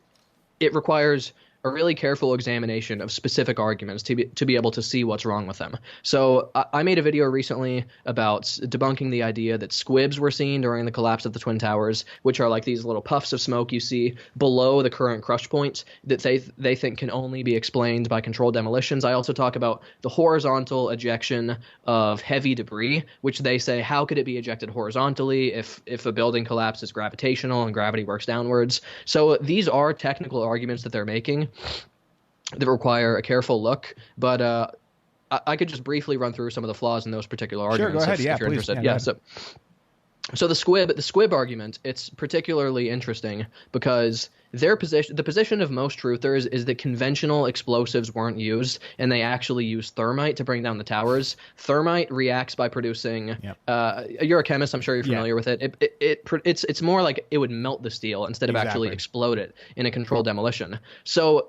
it requires a really careful examination of specific arguments to be able to see what's wrong with them. So I made a video recently about debunking the idea that squibs were seen during the collapse of the Twin Towers, which are like these little puffs of smoke you see below the current crush point that they think can only be explained by controlled demolitions. I also talk about the horizontal ejection of heavy debris, which they say, how could it be ejected horizontally if a building collapses gravitational and gravity works downwards? So these are technical arguments that they're making that require a careful look, but I could just briefly run through some of the flaws in those particular arguments. Sure, go ahead. If you're Please. interested. Yeah. So the squib argument, it's particularly interesting because the position of most truthers is that conventional explosives weren't used, and they actually used thermite to bring down the towers. Thermite reacts by producing. You're a chemist, I'm sure you're familiar with it. It's more like it would melt the steel instead of actually explode it in a controlled demolition. So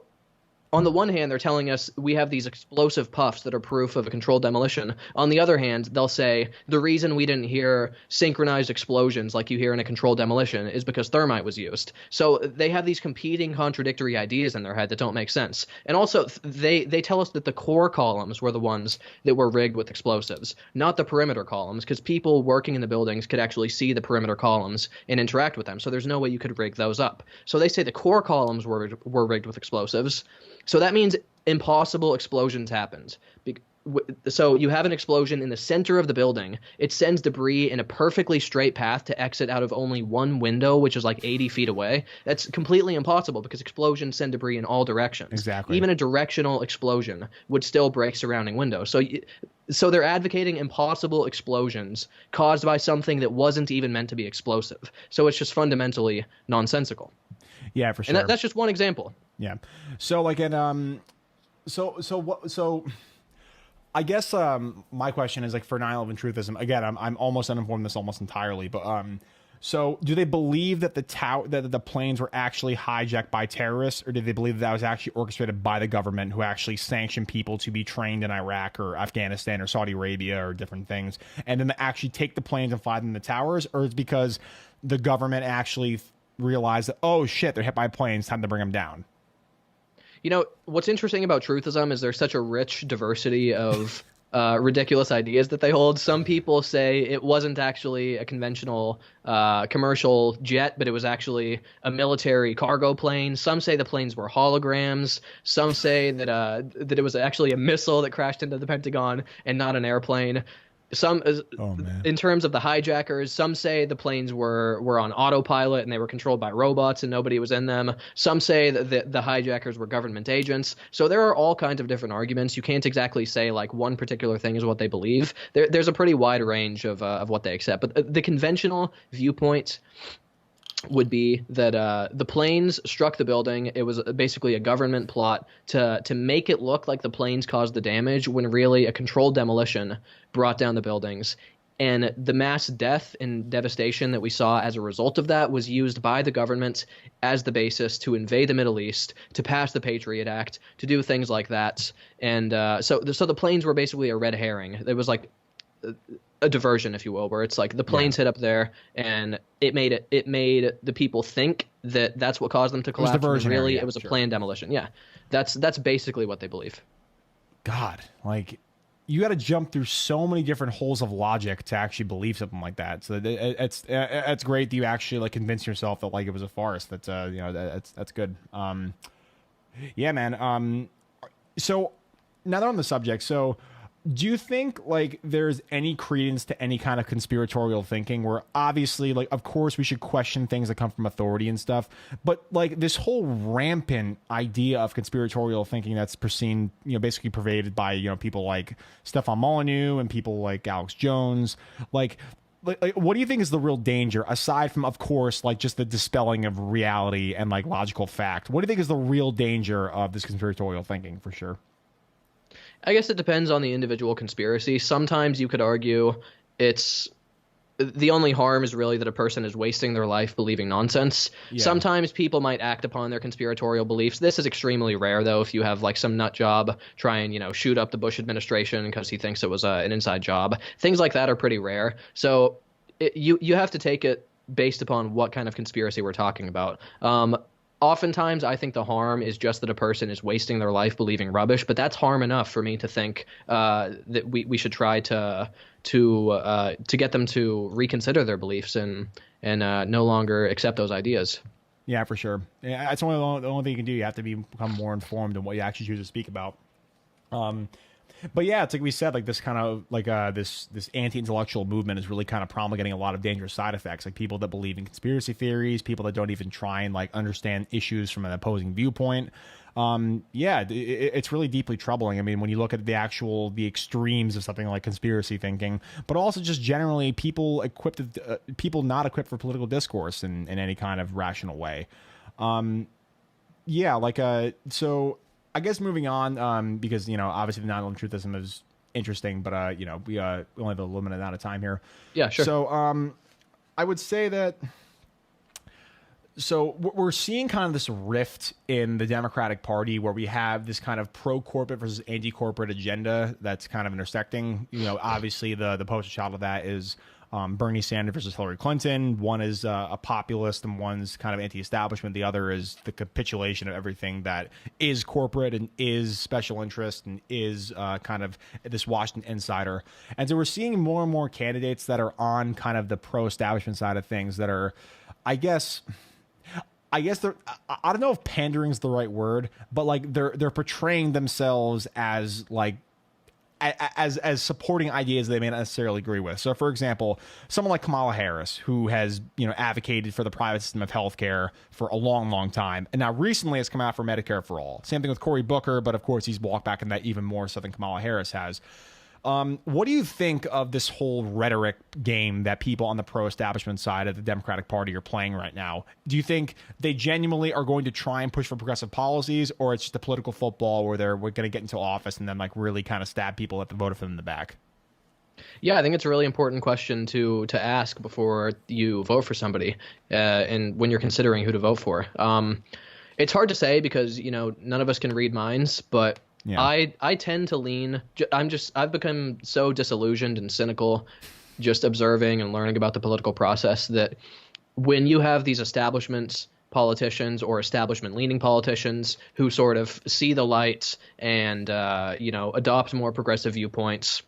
on the one hand, they're telling us we have these explosive puffs that are proof of a controlled demolition. On the other hand, they'll say the reason we didn't hear synchronized explosions like you hear in a controlled demolition is because thermite was used. So they have these competing contradictory ideas in their head that don't make sense. And also, they tell us that the core columns were the ones that were rigged with explosives, not the perimeter columns, because people working in the buildings could actually see the perimeter columns and interact with them. So there's no way you could rig those up. So they say the core columns were rigged with explosives. So that means impossible explosions happened. So you have an explosion in the center of the building. It sends debris in a perfectly straight path to exit out of only one window, which is like 80 feet away. That's completely impossible because explosions send debris in all directions. Exactly. Even a directional explosion would still break surrounding windows. So they're advocating impossible explosions caused by something that wasn't even meant to be explosive. So it's just fundamentally nonsensical. Yeah, for sure. And that's just one example. Yeah. So like so I guess my question is, like, for 9/11 truthism, again, I'm almost uninformed this almost entirely, but so do they believe that the planes were actually hijacked by terrorists, or did they believe that was actually orchestrated by the government who actually sanctioned people to be trained in Iraq or Afghanistan or Saudi Arabia or different things, and then they actually take the planes and fly them to the towers, or is it because the government actually realized that, oh shit, they're hit by planes, time to bring them down? What's interesting about truthism is there's such a rich diversity of ridiculous ideas that they hold. Some people say it wasn't actually a conventional commercial jet, but it was actually a military cargo plane. Some say the planes were holograms. Some say that it was actually a missile that crashed into the Pentagon and not an airplane. Some, Oh man. in terms of the hijackers, some say the planes were on autopilot and they were controlled by robots and nobody was in them. Some say that the hijackers were government agents. So there are all kinds of different arguments. You can't exactly say like one particular thing is what they believe. There's a pretty wide range of what they accept. But the conventional viewpoint would be that the planes struck the building. It was basically a government plot to make it look like the planes caused the damage when really a controlled demolition brought down the buildings. And the mass death and devastation that we saw as a result of that was used by the government as the basis to invade the Middle East, to pass the Patriot Act, to do things like that. And so the planes were basically a red herring. It was like a diversion, if you will, where it's like the planes hit up there and it made the people think that that's what caused them to collapse. It was a planned demolition. Yeah, that's basically what they believe. God, like you got to jump through so many different holes of logic to actually believe something like that. So it's great that you actually like convince yourself that like it was a farce. That's that's good. Yeah, man. So now that we're on the subject, so do you think like there's any credence to any kind of conspiratorial thinking where obviously like of course we should question things that come from authority and stuff, but like this whole rampant idea of conspiratorial thinking that's seen, basically pervaded by, people like Stefan Molyneux and people like Alex Jones, like what do you think is the real danger aside from, of course, like just the dispelling of reality and like logical fact? What do you think is the real danger of this conspiratorial thinking for sure? I guess it depends on the individual conspiracy. Sometimes you could argue it's the only harm is really that a person is wasting their life believing nonsense. Yeah. Sometimes people might act upon their conspiratorial beliefs. This is extremely rare, though. If you have like some nut job try and shoot up the Bush administration because he thinks it was an inside job, things like that are pretty rare. So you have to take it based upon what kind of conspiracy we're talking about. Oftentimes, I think the harm is just that a person is wasting their life believing rubbish, but that's harm enough for me to think that we should try to get them to reconsider their beliefs and no longer accept those ideas. Yeah, for sure. Yeah, that's the only thing you can do. You have to become more informed in what you actually choose to speak about. But yeah, it's like we said, like this kind of like this anti-intellectual movement is really kind of promulgating a lot of dangerous side effects, like people that believe in conspiracy theories, people that don't even try and like understand issues from an opposing viewpoint. It's really deeply troubling. I mean, when you look at the extremes of something like conspiracy thinking, but also just generally people not equipped for political discourse in any kind of rational way. So I guess moving on, because, obviously the 9/11 truthism is interesting, but, we only have a limited amount of time here. Yeah, sure. So I would say that, so we're seeing kind of this rift in the Democratic Party where we have this kind of pro-corporate versus anti-corporate agenda that's kind of intersecting. Obviously the poster child of that is Bernie Sanders versus Hillary Clinton. One is a populist and one's kind of anti-establishment. The other is the capitulation of everything that is corporate and is special interest and is kind of this Washington insider. And so we're seeing more and more candidates that are on kind of the pro-establishment side of things that are, I guess they're, I don't know if pandering is the right word, but like they're portraying themselves as like, as supporting ideas they may not necessarily agree with. So, for example, someone like Kamala Harris, who has advocated for the private system of healthcare for a long, long time, and now recently has come out for Medicare for all. Same thing with Cory Booker, but of course he's walked back in that even more so than Kamala Harris has. What do you think of this whole rhetoric game that people on the pro-establishment side of the Democratic Party are playing right now? Do you think they genuinely are going to try and push for progressive policies, or it's just a political football where we're going to get into office and then like really kind of stab people that voted for them in the back? Yeah, I think it's a really important question to ask before you vote for somebody, and when you're considering who to vote for. It's hard to say because none of us can read minds, but yeah. I tend to lean. I've become so disillusioned and cynical, just observing and learning about the political process, that when you have these establishments politicians or establishment-leaning politicians who sort of see the light and adopt more progressive viewpoints.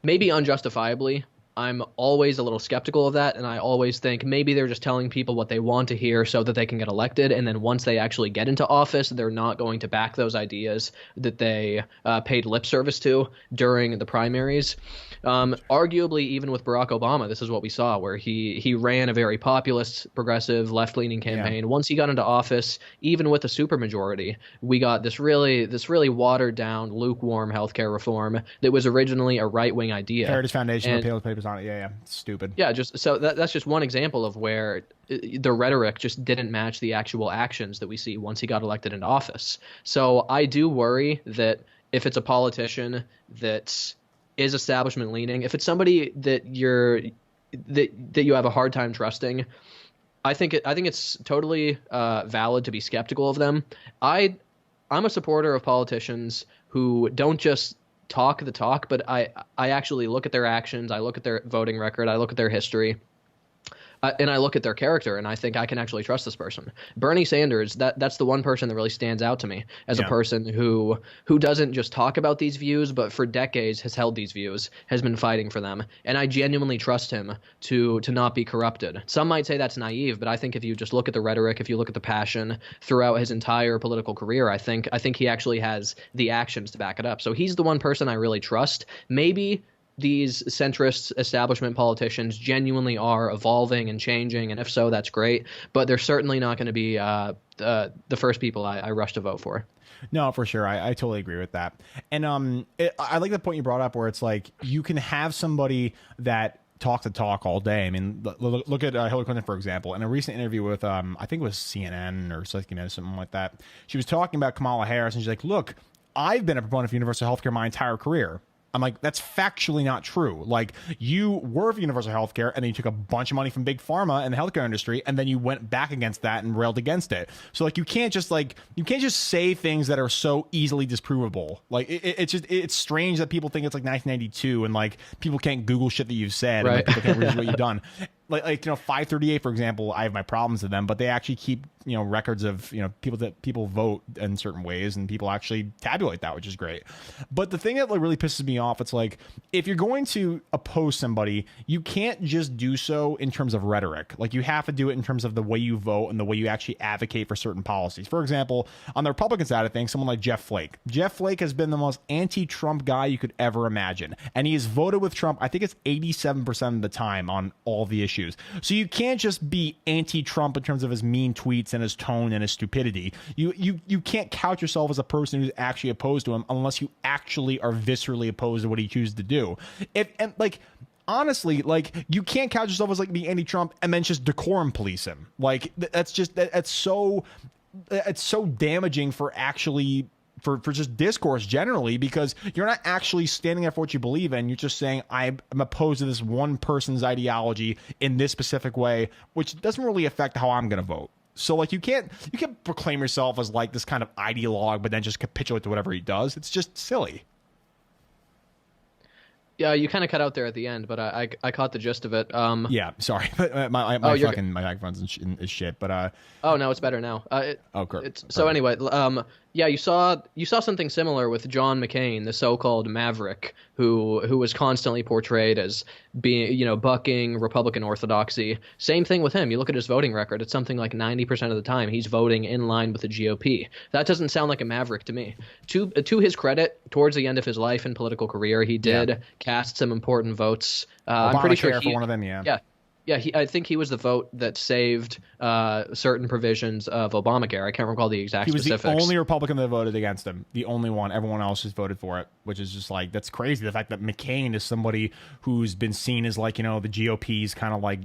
Maybe unjustifiably, I'm always a little skeptical of that, and I always think maybe they're just telling people what they want to hear so that they can get elected, and then once they actually get into office, they're not going to back those ideas that they paid lip service to during the primaries. Arguably, even with Barack Obama, this is what we saw, where he ran a very populist, progressive, left-leaning campaign. Yeah. Once he got into office, even with a supermajority, we got this really watered-down, lukewarm healthcare reform that was originally a right-wing idea. Heritage Foundation repealed papers on it. Yeah, it's stupid. Yeah, that's just one example of where the rhetoric just didn't match the actual actions that we see once he got elected into office. So I do worry that if it's a politician that is establishment leaning, if it's somebody that you have a hard time trusting, I think it's totally valid to be skeptical of them. I'm a supporter of politicians who don't just talk the talk, but I actually look at their actions, I look at their voting record, I look at their history, and I look at their character, and I think I can actually trust this person. Bernie Sanders, that's the one person that really stands out to me as a person who doesn't just talk about these views, but for decades has held these views, has been fighting for them, and I genuinely trust him to not be corrupted. Some might say that's naive, but I think if you just look at the rhetoric, if you look at the passion throughout his entire political career, I think he actually has the actions to back it up. So he's the one person I really trust. Maybe these centrist establishment politicians genuinely are evolving and changing, and if so, that's great. But they're certainly not going to be the first people I rush to vote for. No, for sure. I totally agree with that. And I like the point you brought up where it's like you can have somebody that talk the talk all day. I mean, look at Hillary Clinton, for example. In a recent interview with, I think it was CNN or something like that, she was talking about Kamala Harris, and she's like, look, I've been a proponent of universal healthcare my entire career. I'm like, that's factually not true. Like, you were for universal healthcare, and then you took a bunch of money from big pharma and the healthcare industry, and then you went back against that and railed against it. So you can't just say things that are so easily disprovable. Like, it's strange that people think it's like 1992 and like people can't Google shit that you've said, right? And people can't read what you've done. Like 538, for example, I have my problems with them, but they actually keep records of people vote in certain ways, and people actually tabulate that, which is great. But the thing that really pisses me off, it's like, if you're going to oppose somebody, you can't just do so in terms of rhetoric. Like, you have to do it in terms of the way you vote and the way you actually advocate for certain policies. For example, on the Republican side of things, someone like Jeff Flake. Jeff Flake has been the most anti-Trump guy you could ever imagine, and he has voted with Trump, I think it's 87% of the time on all the issues. So you can't just be anti-Trump in terms of his mean tweets and his tone and his stupidity. You can't couch yourself as a person who's actually opposed to him unless you actually are viscerally opposed to what he chooses to do. Honestly, like, you can't couch yourself as like being anti-Trump and then just decorum police him. Like, that's so damaging for actually for just discourse generally, because you're not actually standing up for what you believe in. You're just saying, I'm opposed to this one person's ideology in this specific way, which doesn't really affect how I'm going to vote. So like, you can't proclaim yourself as like this kind of ideologue, but then just capitulate to whatever he does. It's just silly. Yeah, you kind of cut out there at the end, but I caught the gist of it. Yeah, sorry, my microphone's is shit. But oh no, it's better now. Correct. So anyway, yeah, you saw something similar with John McCain, the so-called maverick, who was constantly portrayed as being, bucking Republican orthodoxy. Same thing with him. You look at his voting record; it's something like 90% of the time he's voting in line with the GOP. That doesn't sound like a maverick to me. To his credit, towards the end of his life and political career, he did cast some important votes. I'm pretty sure for one of them. Yeah, I think he was the vote that saved certain provisions of Obamacare. I can't recall the exact specifics. He was the only Republican that voted against him. The only one. Everyone else has voted for it, which is just like, that's crazy. The fact that McCain is somebody who's been seen as like, the GOP's kind of like,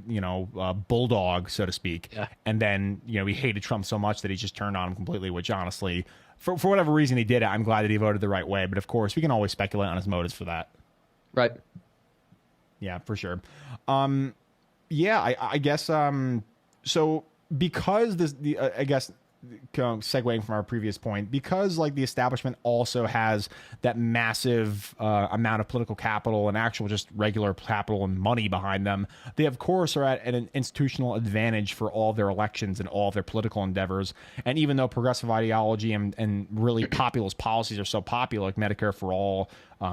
bulldog, so to speak. Yeah. And then, he hated Trump so much that he just turned on him completely, which honestly, for whatever reason he did it, I'm glad that he voted the right way. But of course, we can always speculate on his motives for that. Right. Yeah, for sure. Yeah, I guess. So because I guess segueing from our previous point, because like the establishment also has that massive amount of political capital and actual just regular capital and money behind them, they of course are at an institutional advantage for all their elections and all their political endeavors. And even though progressive ideology and really populist policies are so popular, like Medicare for all,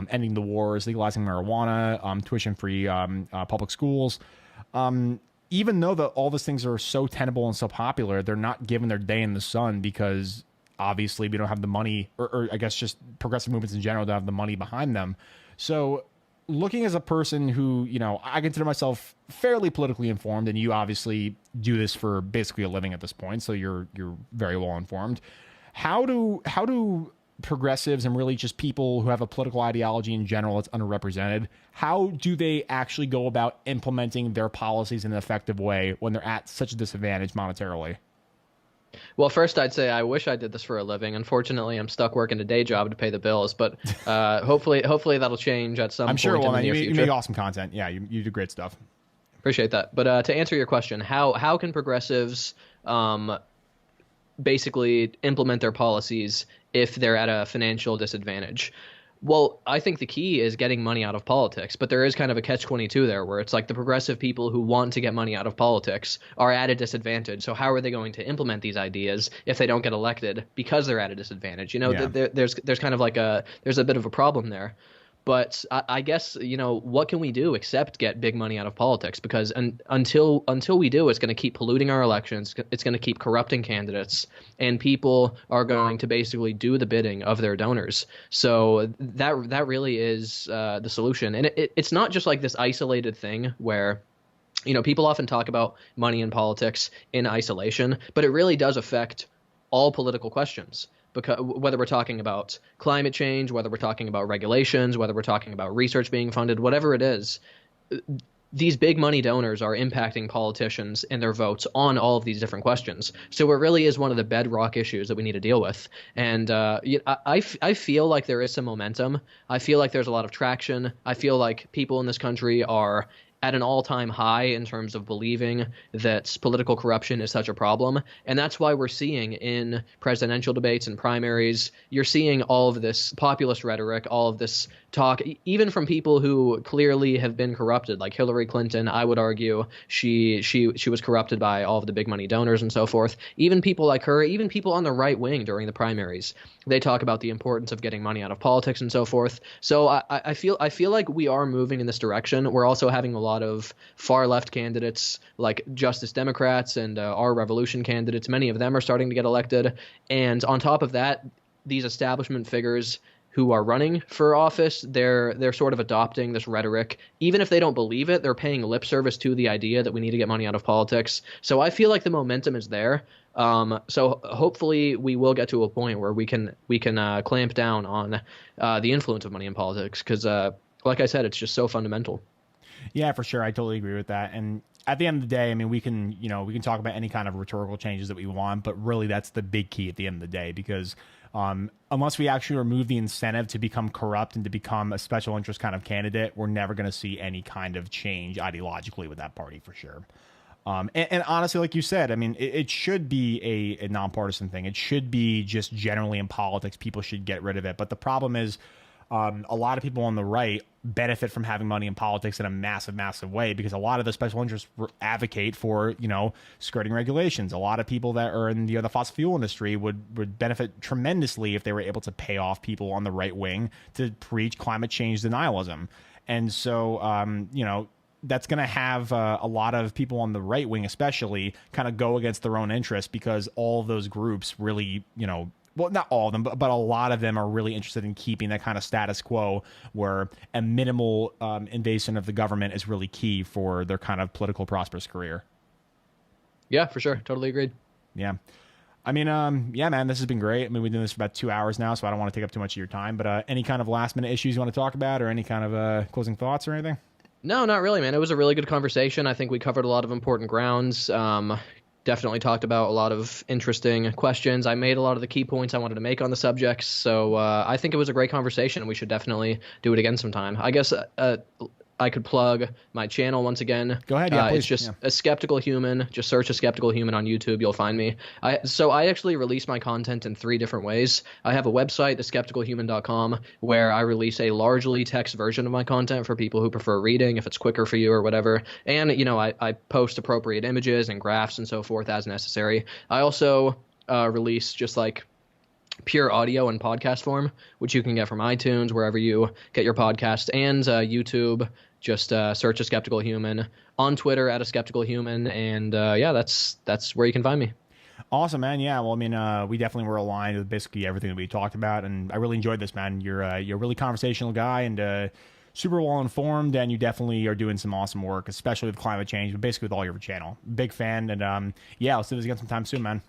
ending the wars, legalizing marijuana, tuition-free public schools, even though all those things are so tenable and so popular, they're not given their day in the sun because obviously we don't have the money, or I guess just progressive movements in general don't have the money behind them. So looking as a person who, I consider myself fairly politically informed, and you obviously do this for basically a living at this point, so you're very well informed. How do progressives and really just people who have a political ideology in general that's underrepresented, how do they actually go about implementing their policies in an effective way when they're at such a disadvantage monetarily? Well, first I'd say I wish I did this for a living. Unfortunately, I'm stuck working a day job to pay the bills, but hopefully that'll change at some point. I'm sure. Well, in the near you future. make awesome content. Yeah, you do great stuff. Appreciate that. But to answer your question, how can progressives basically implement their policies if they're at a financial disadvantage? Well, I think the key is getting money out of politics, but there is kind of a catch-22 there where it's like the progressive people who want to get money out of politics are at a disadvantage. So how are they going to implement these ideas if they don't get elected because they're at a disadvantage? There's kind of like there's a bit of a problem there. But I guess, what can we do except get big money out of politics? Because until we do, it's going to keep polluting our elections. It's going to keep corrupting candidates, and people are going to basically do the bidding of their donors. So that really is the solution. And it's not just like this isolated thing where people often talk about money in politics in isolation, but it really does affect all political questions. Because whether we're talking about climate change, whether we're talking about regulations, whether we're talking about research being funded, whatever it is, these big money donors are impacting politicians and their votes on all of these different questions. So it really is one of the bedrock issues that we need to deal with. And I feel like there is some momentum. I feel like there's a lot of traction. I feel like people in this country are at an all-time high in terms of believing that political corruption is such a problem. And that's why we're seeing in presidential debates and primaries, you're seeing all of this populist rhetoric, all of this talk, even from people who clearly have been corrupted, like Hillary Clinton. I would argue she was corrupted by all of the big money donors and so forth. Even people like her, even people on the right wing during the primaries, they talk about the importance of getting money out of politics and so forth. So I feel like we are moving in this direction. We're also having a lot of far left candidates like Justice Democrats and our Revolution candidates. Many of them are starting to get elected. And on top of that, these establishment figures who are running for office, they're sort of adopting this rhetoric. Even if they don't believe it, they're paying lip service to the idea that we need to get money out of politics. So I feel like the momentum is there. So hopefully we will get to a point where we can clamp down on the influence of money in politics, because like I said, it's just so fundamental. Yeah, for sure. I totally agree with that. And at the end of the day, I mean, we can talk about any kind of rhetorical changes that we want, but really that's the big key at the end of the day, because unless we actually remove the incentive to become corrupt and to become a special interest kind of candidate, we're never going to see any kind of change ideologically with that party, for sure. And honestly, like you said, I mean, it should be a nonpartisan thing. It should be just generally in politics, people should get rid of it. But the problem is, a lot of people on the right benefit from having money in politics in a massive, massive way, because a lot of the special interests advocate for, skirting regulations. A lot of people that are in the fossil fuel industry would benefit tremendously if they were able to pay off people on the right wing to preach climate change denialism. And so, that's going to have a lot of people on the right wing, especially, kind of go against their own interests, because all of those groups really, well, not all of them, but a lot of them are really interested in keeping that kind of status quo where a minimal invasion of the government is really key for their kind of political prosperous career. Yeah, for sure. Totally agreed. Yeah. I mean, yeah, man, this has been great. I mean, we've been doing this for about 2 hours now, so I don't want to take up too much of your time, but any kind of last minute issues you want to talk about, or any kind of closing thoughts or anything? No, not really, man. It was a really good conversation. I think we covered a lot of important grounds. Definitely talked about a lot of interesting questions. I made a lot of the key points I wanted to make on the subjects. So I think it was a great conversation, and we should definitely do it again sometime. I guess I could plug my channel once again. Go ahead. Yeah, please. It's just A Skeptical Human. Just search A Skeptical Human on YouTube. You'll find me. So I actually release my content in 3 different ways. I have a website, theskepticalhuman.com, where I release a largely text version of my content for people who prefer reading, if it's quicker for you or whatever. And, I post appropriate images and graphs and so forth as necessary. I also release just like pure audio and podcast form, which you can get from iTunes, wherever you get your podcast, and YouTube. Just search A Skeptical Human, on Twitter at A Skeptical Human, and that's where you can find me. Awesome, man. Yeah, well, I mean, we definitely were aligned with basically everything that we talked about, and I really enjoyed this, man. You're a really conversational guy and super well informed, and you definitely are doing some awesome work, especially with climate change, but basically with all your channel. Big fan, and let's do this again sometime soon, man.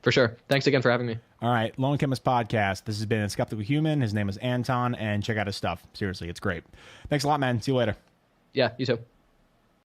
For sure. Thanks again for having me. All right, Lone Chemist Podcast. This has been A Skeptical Human. His name is Anton, and check out his stuff. Seriously, it's great. Thanks a lot, man. See you later. Yeah, you too.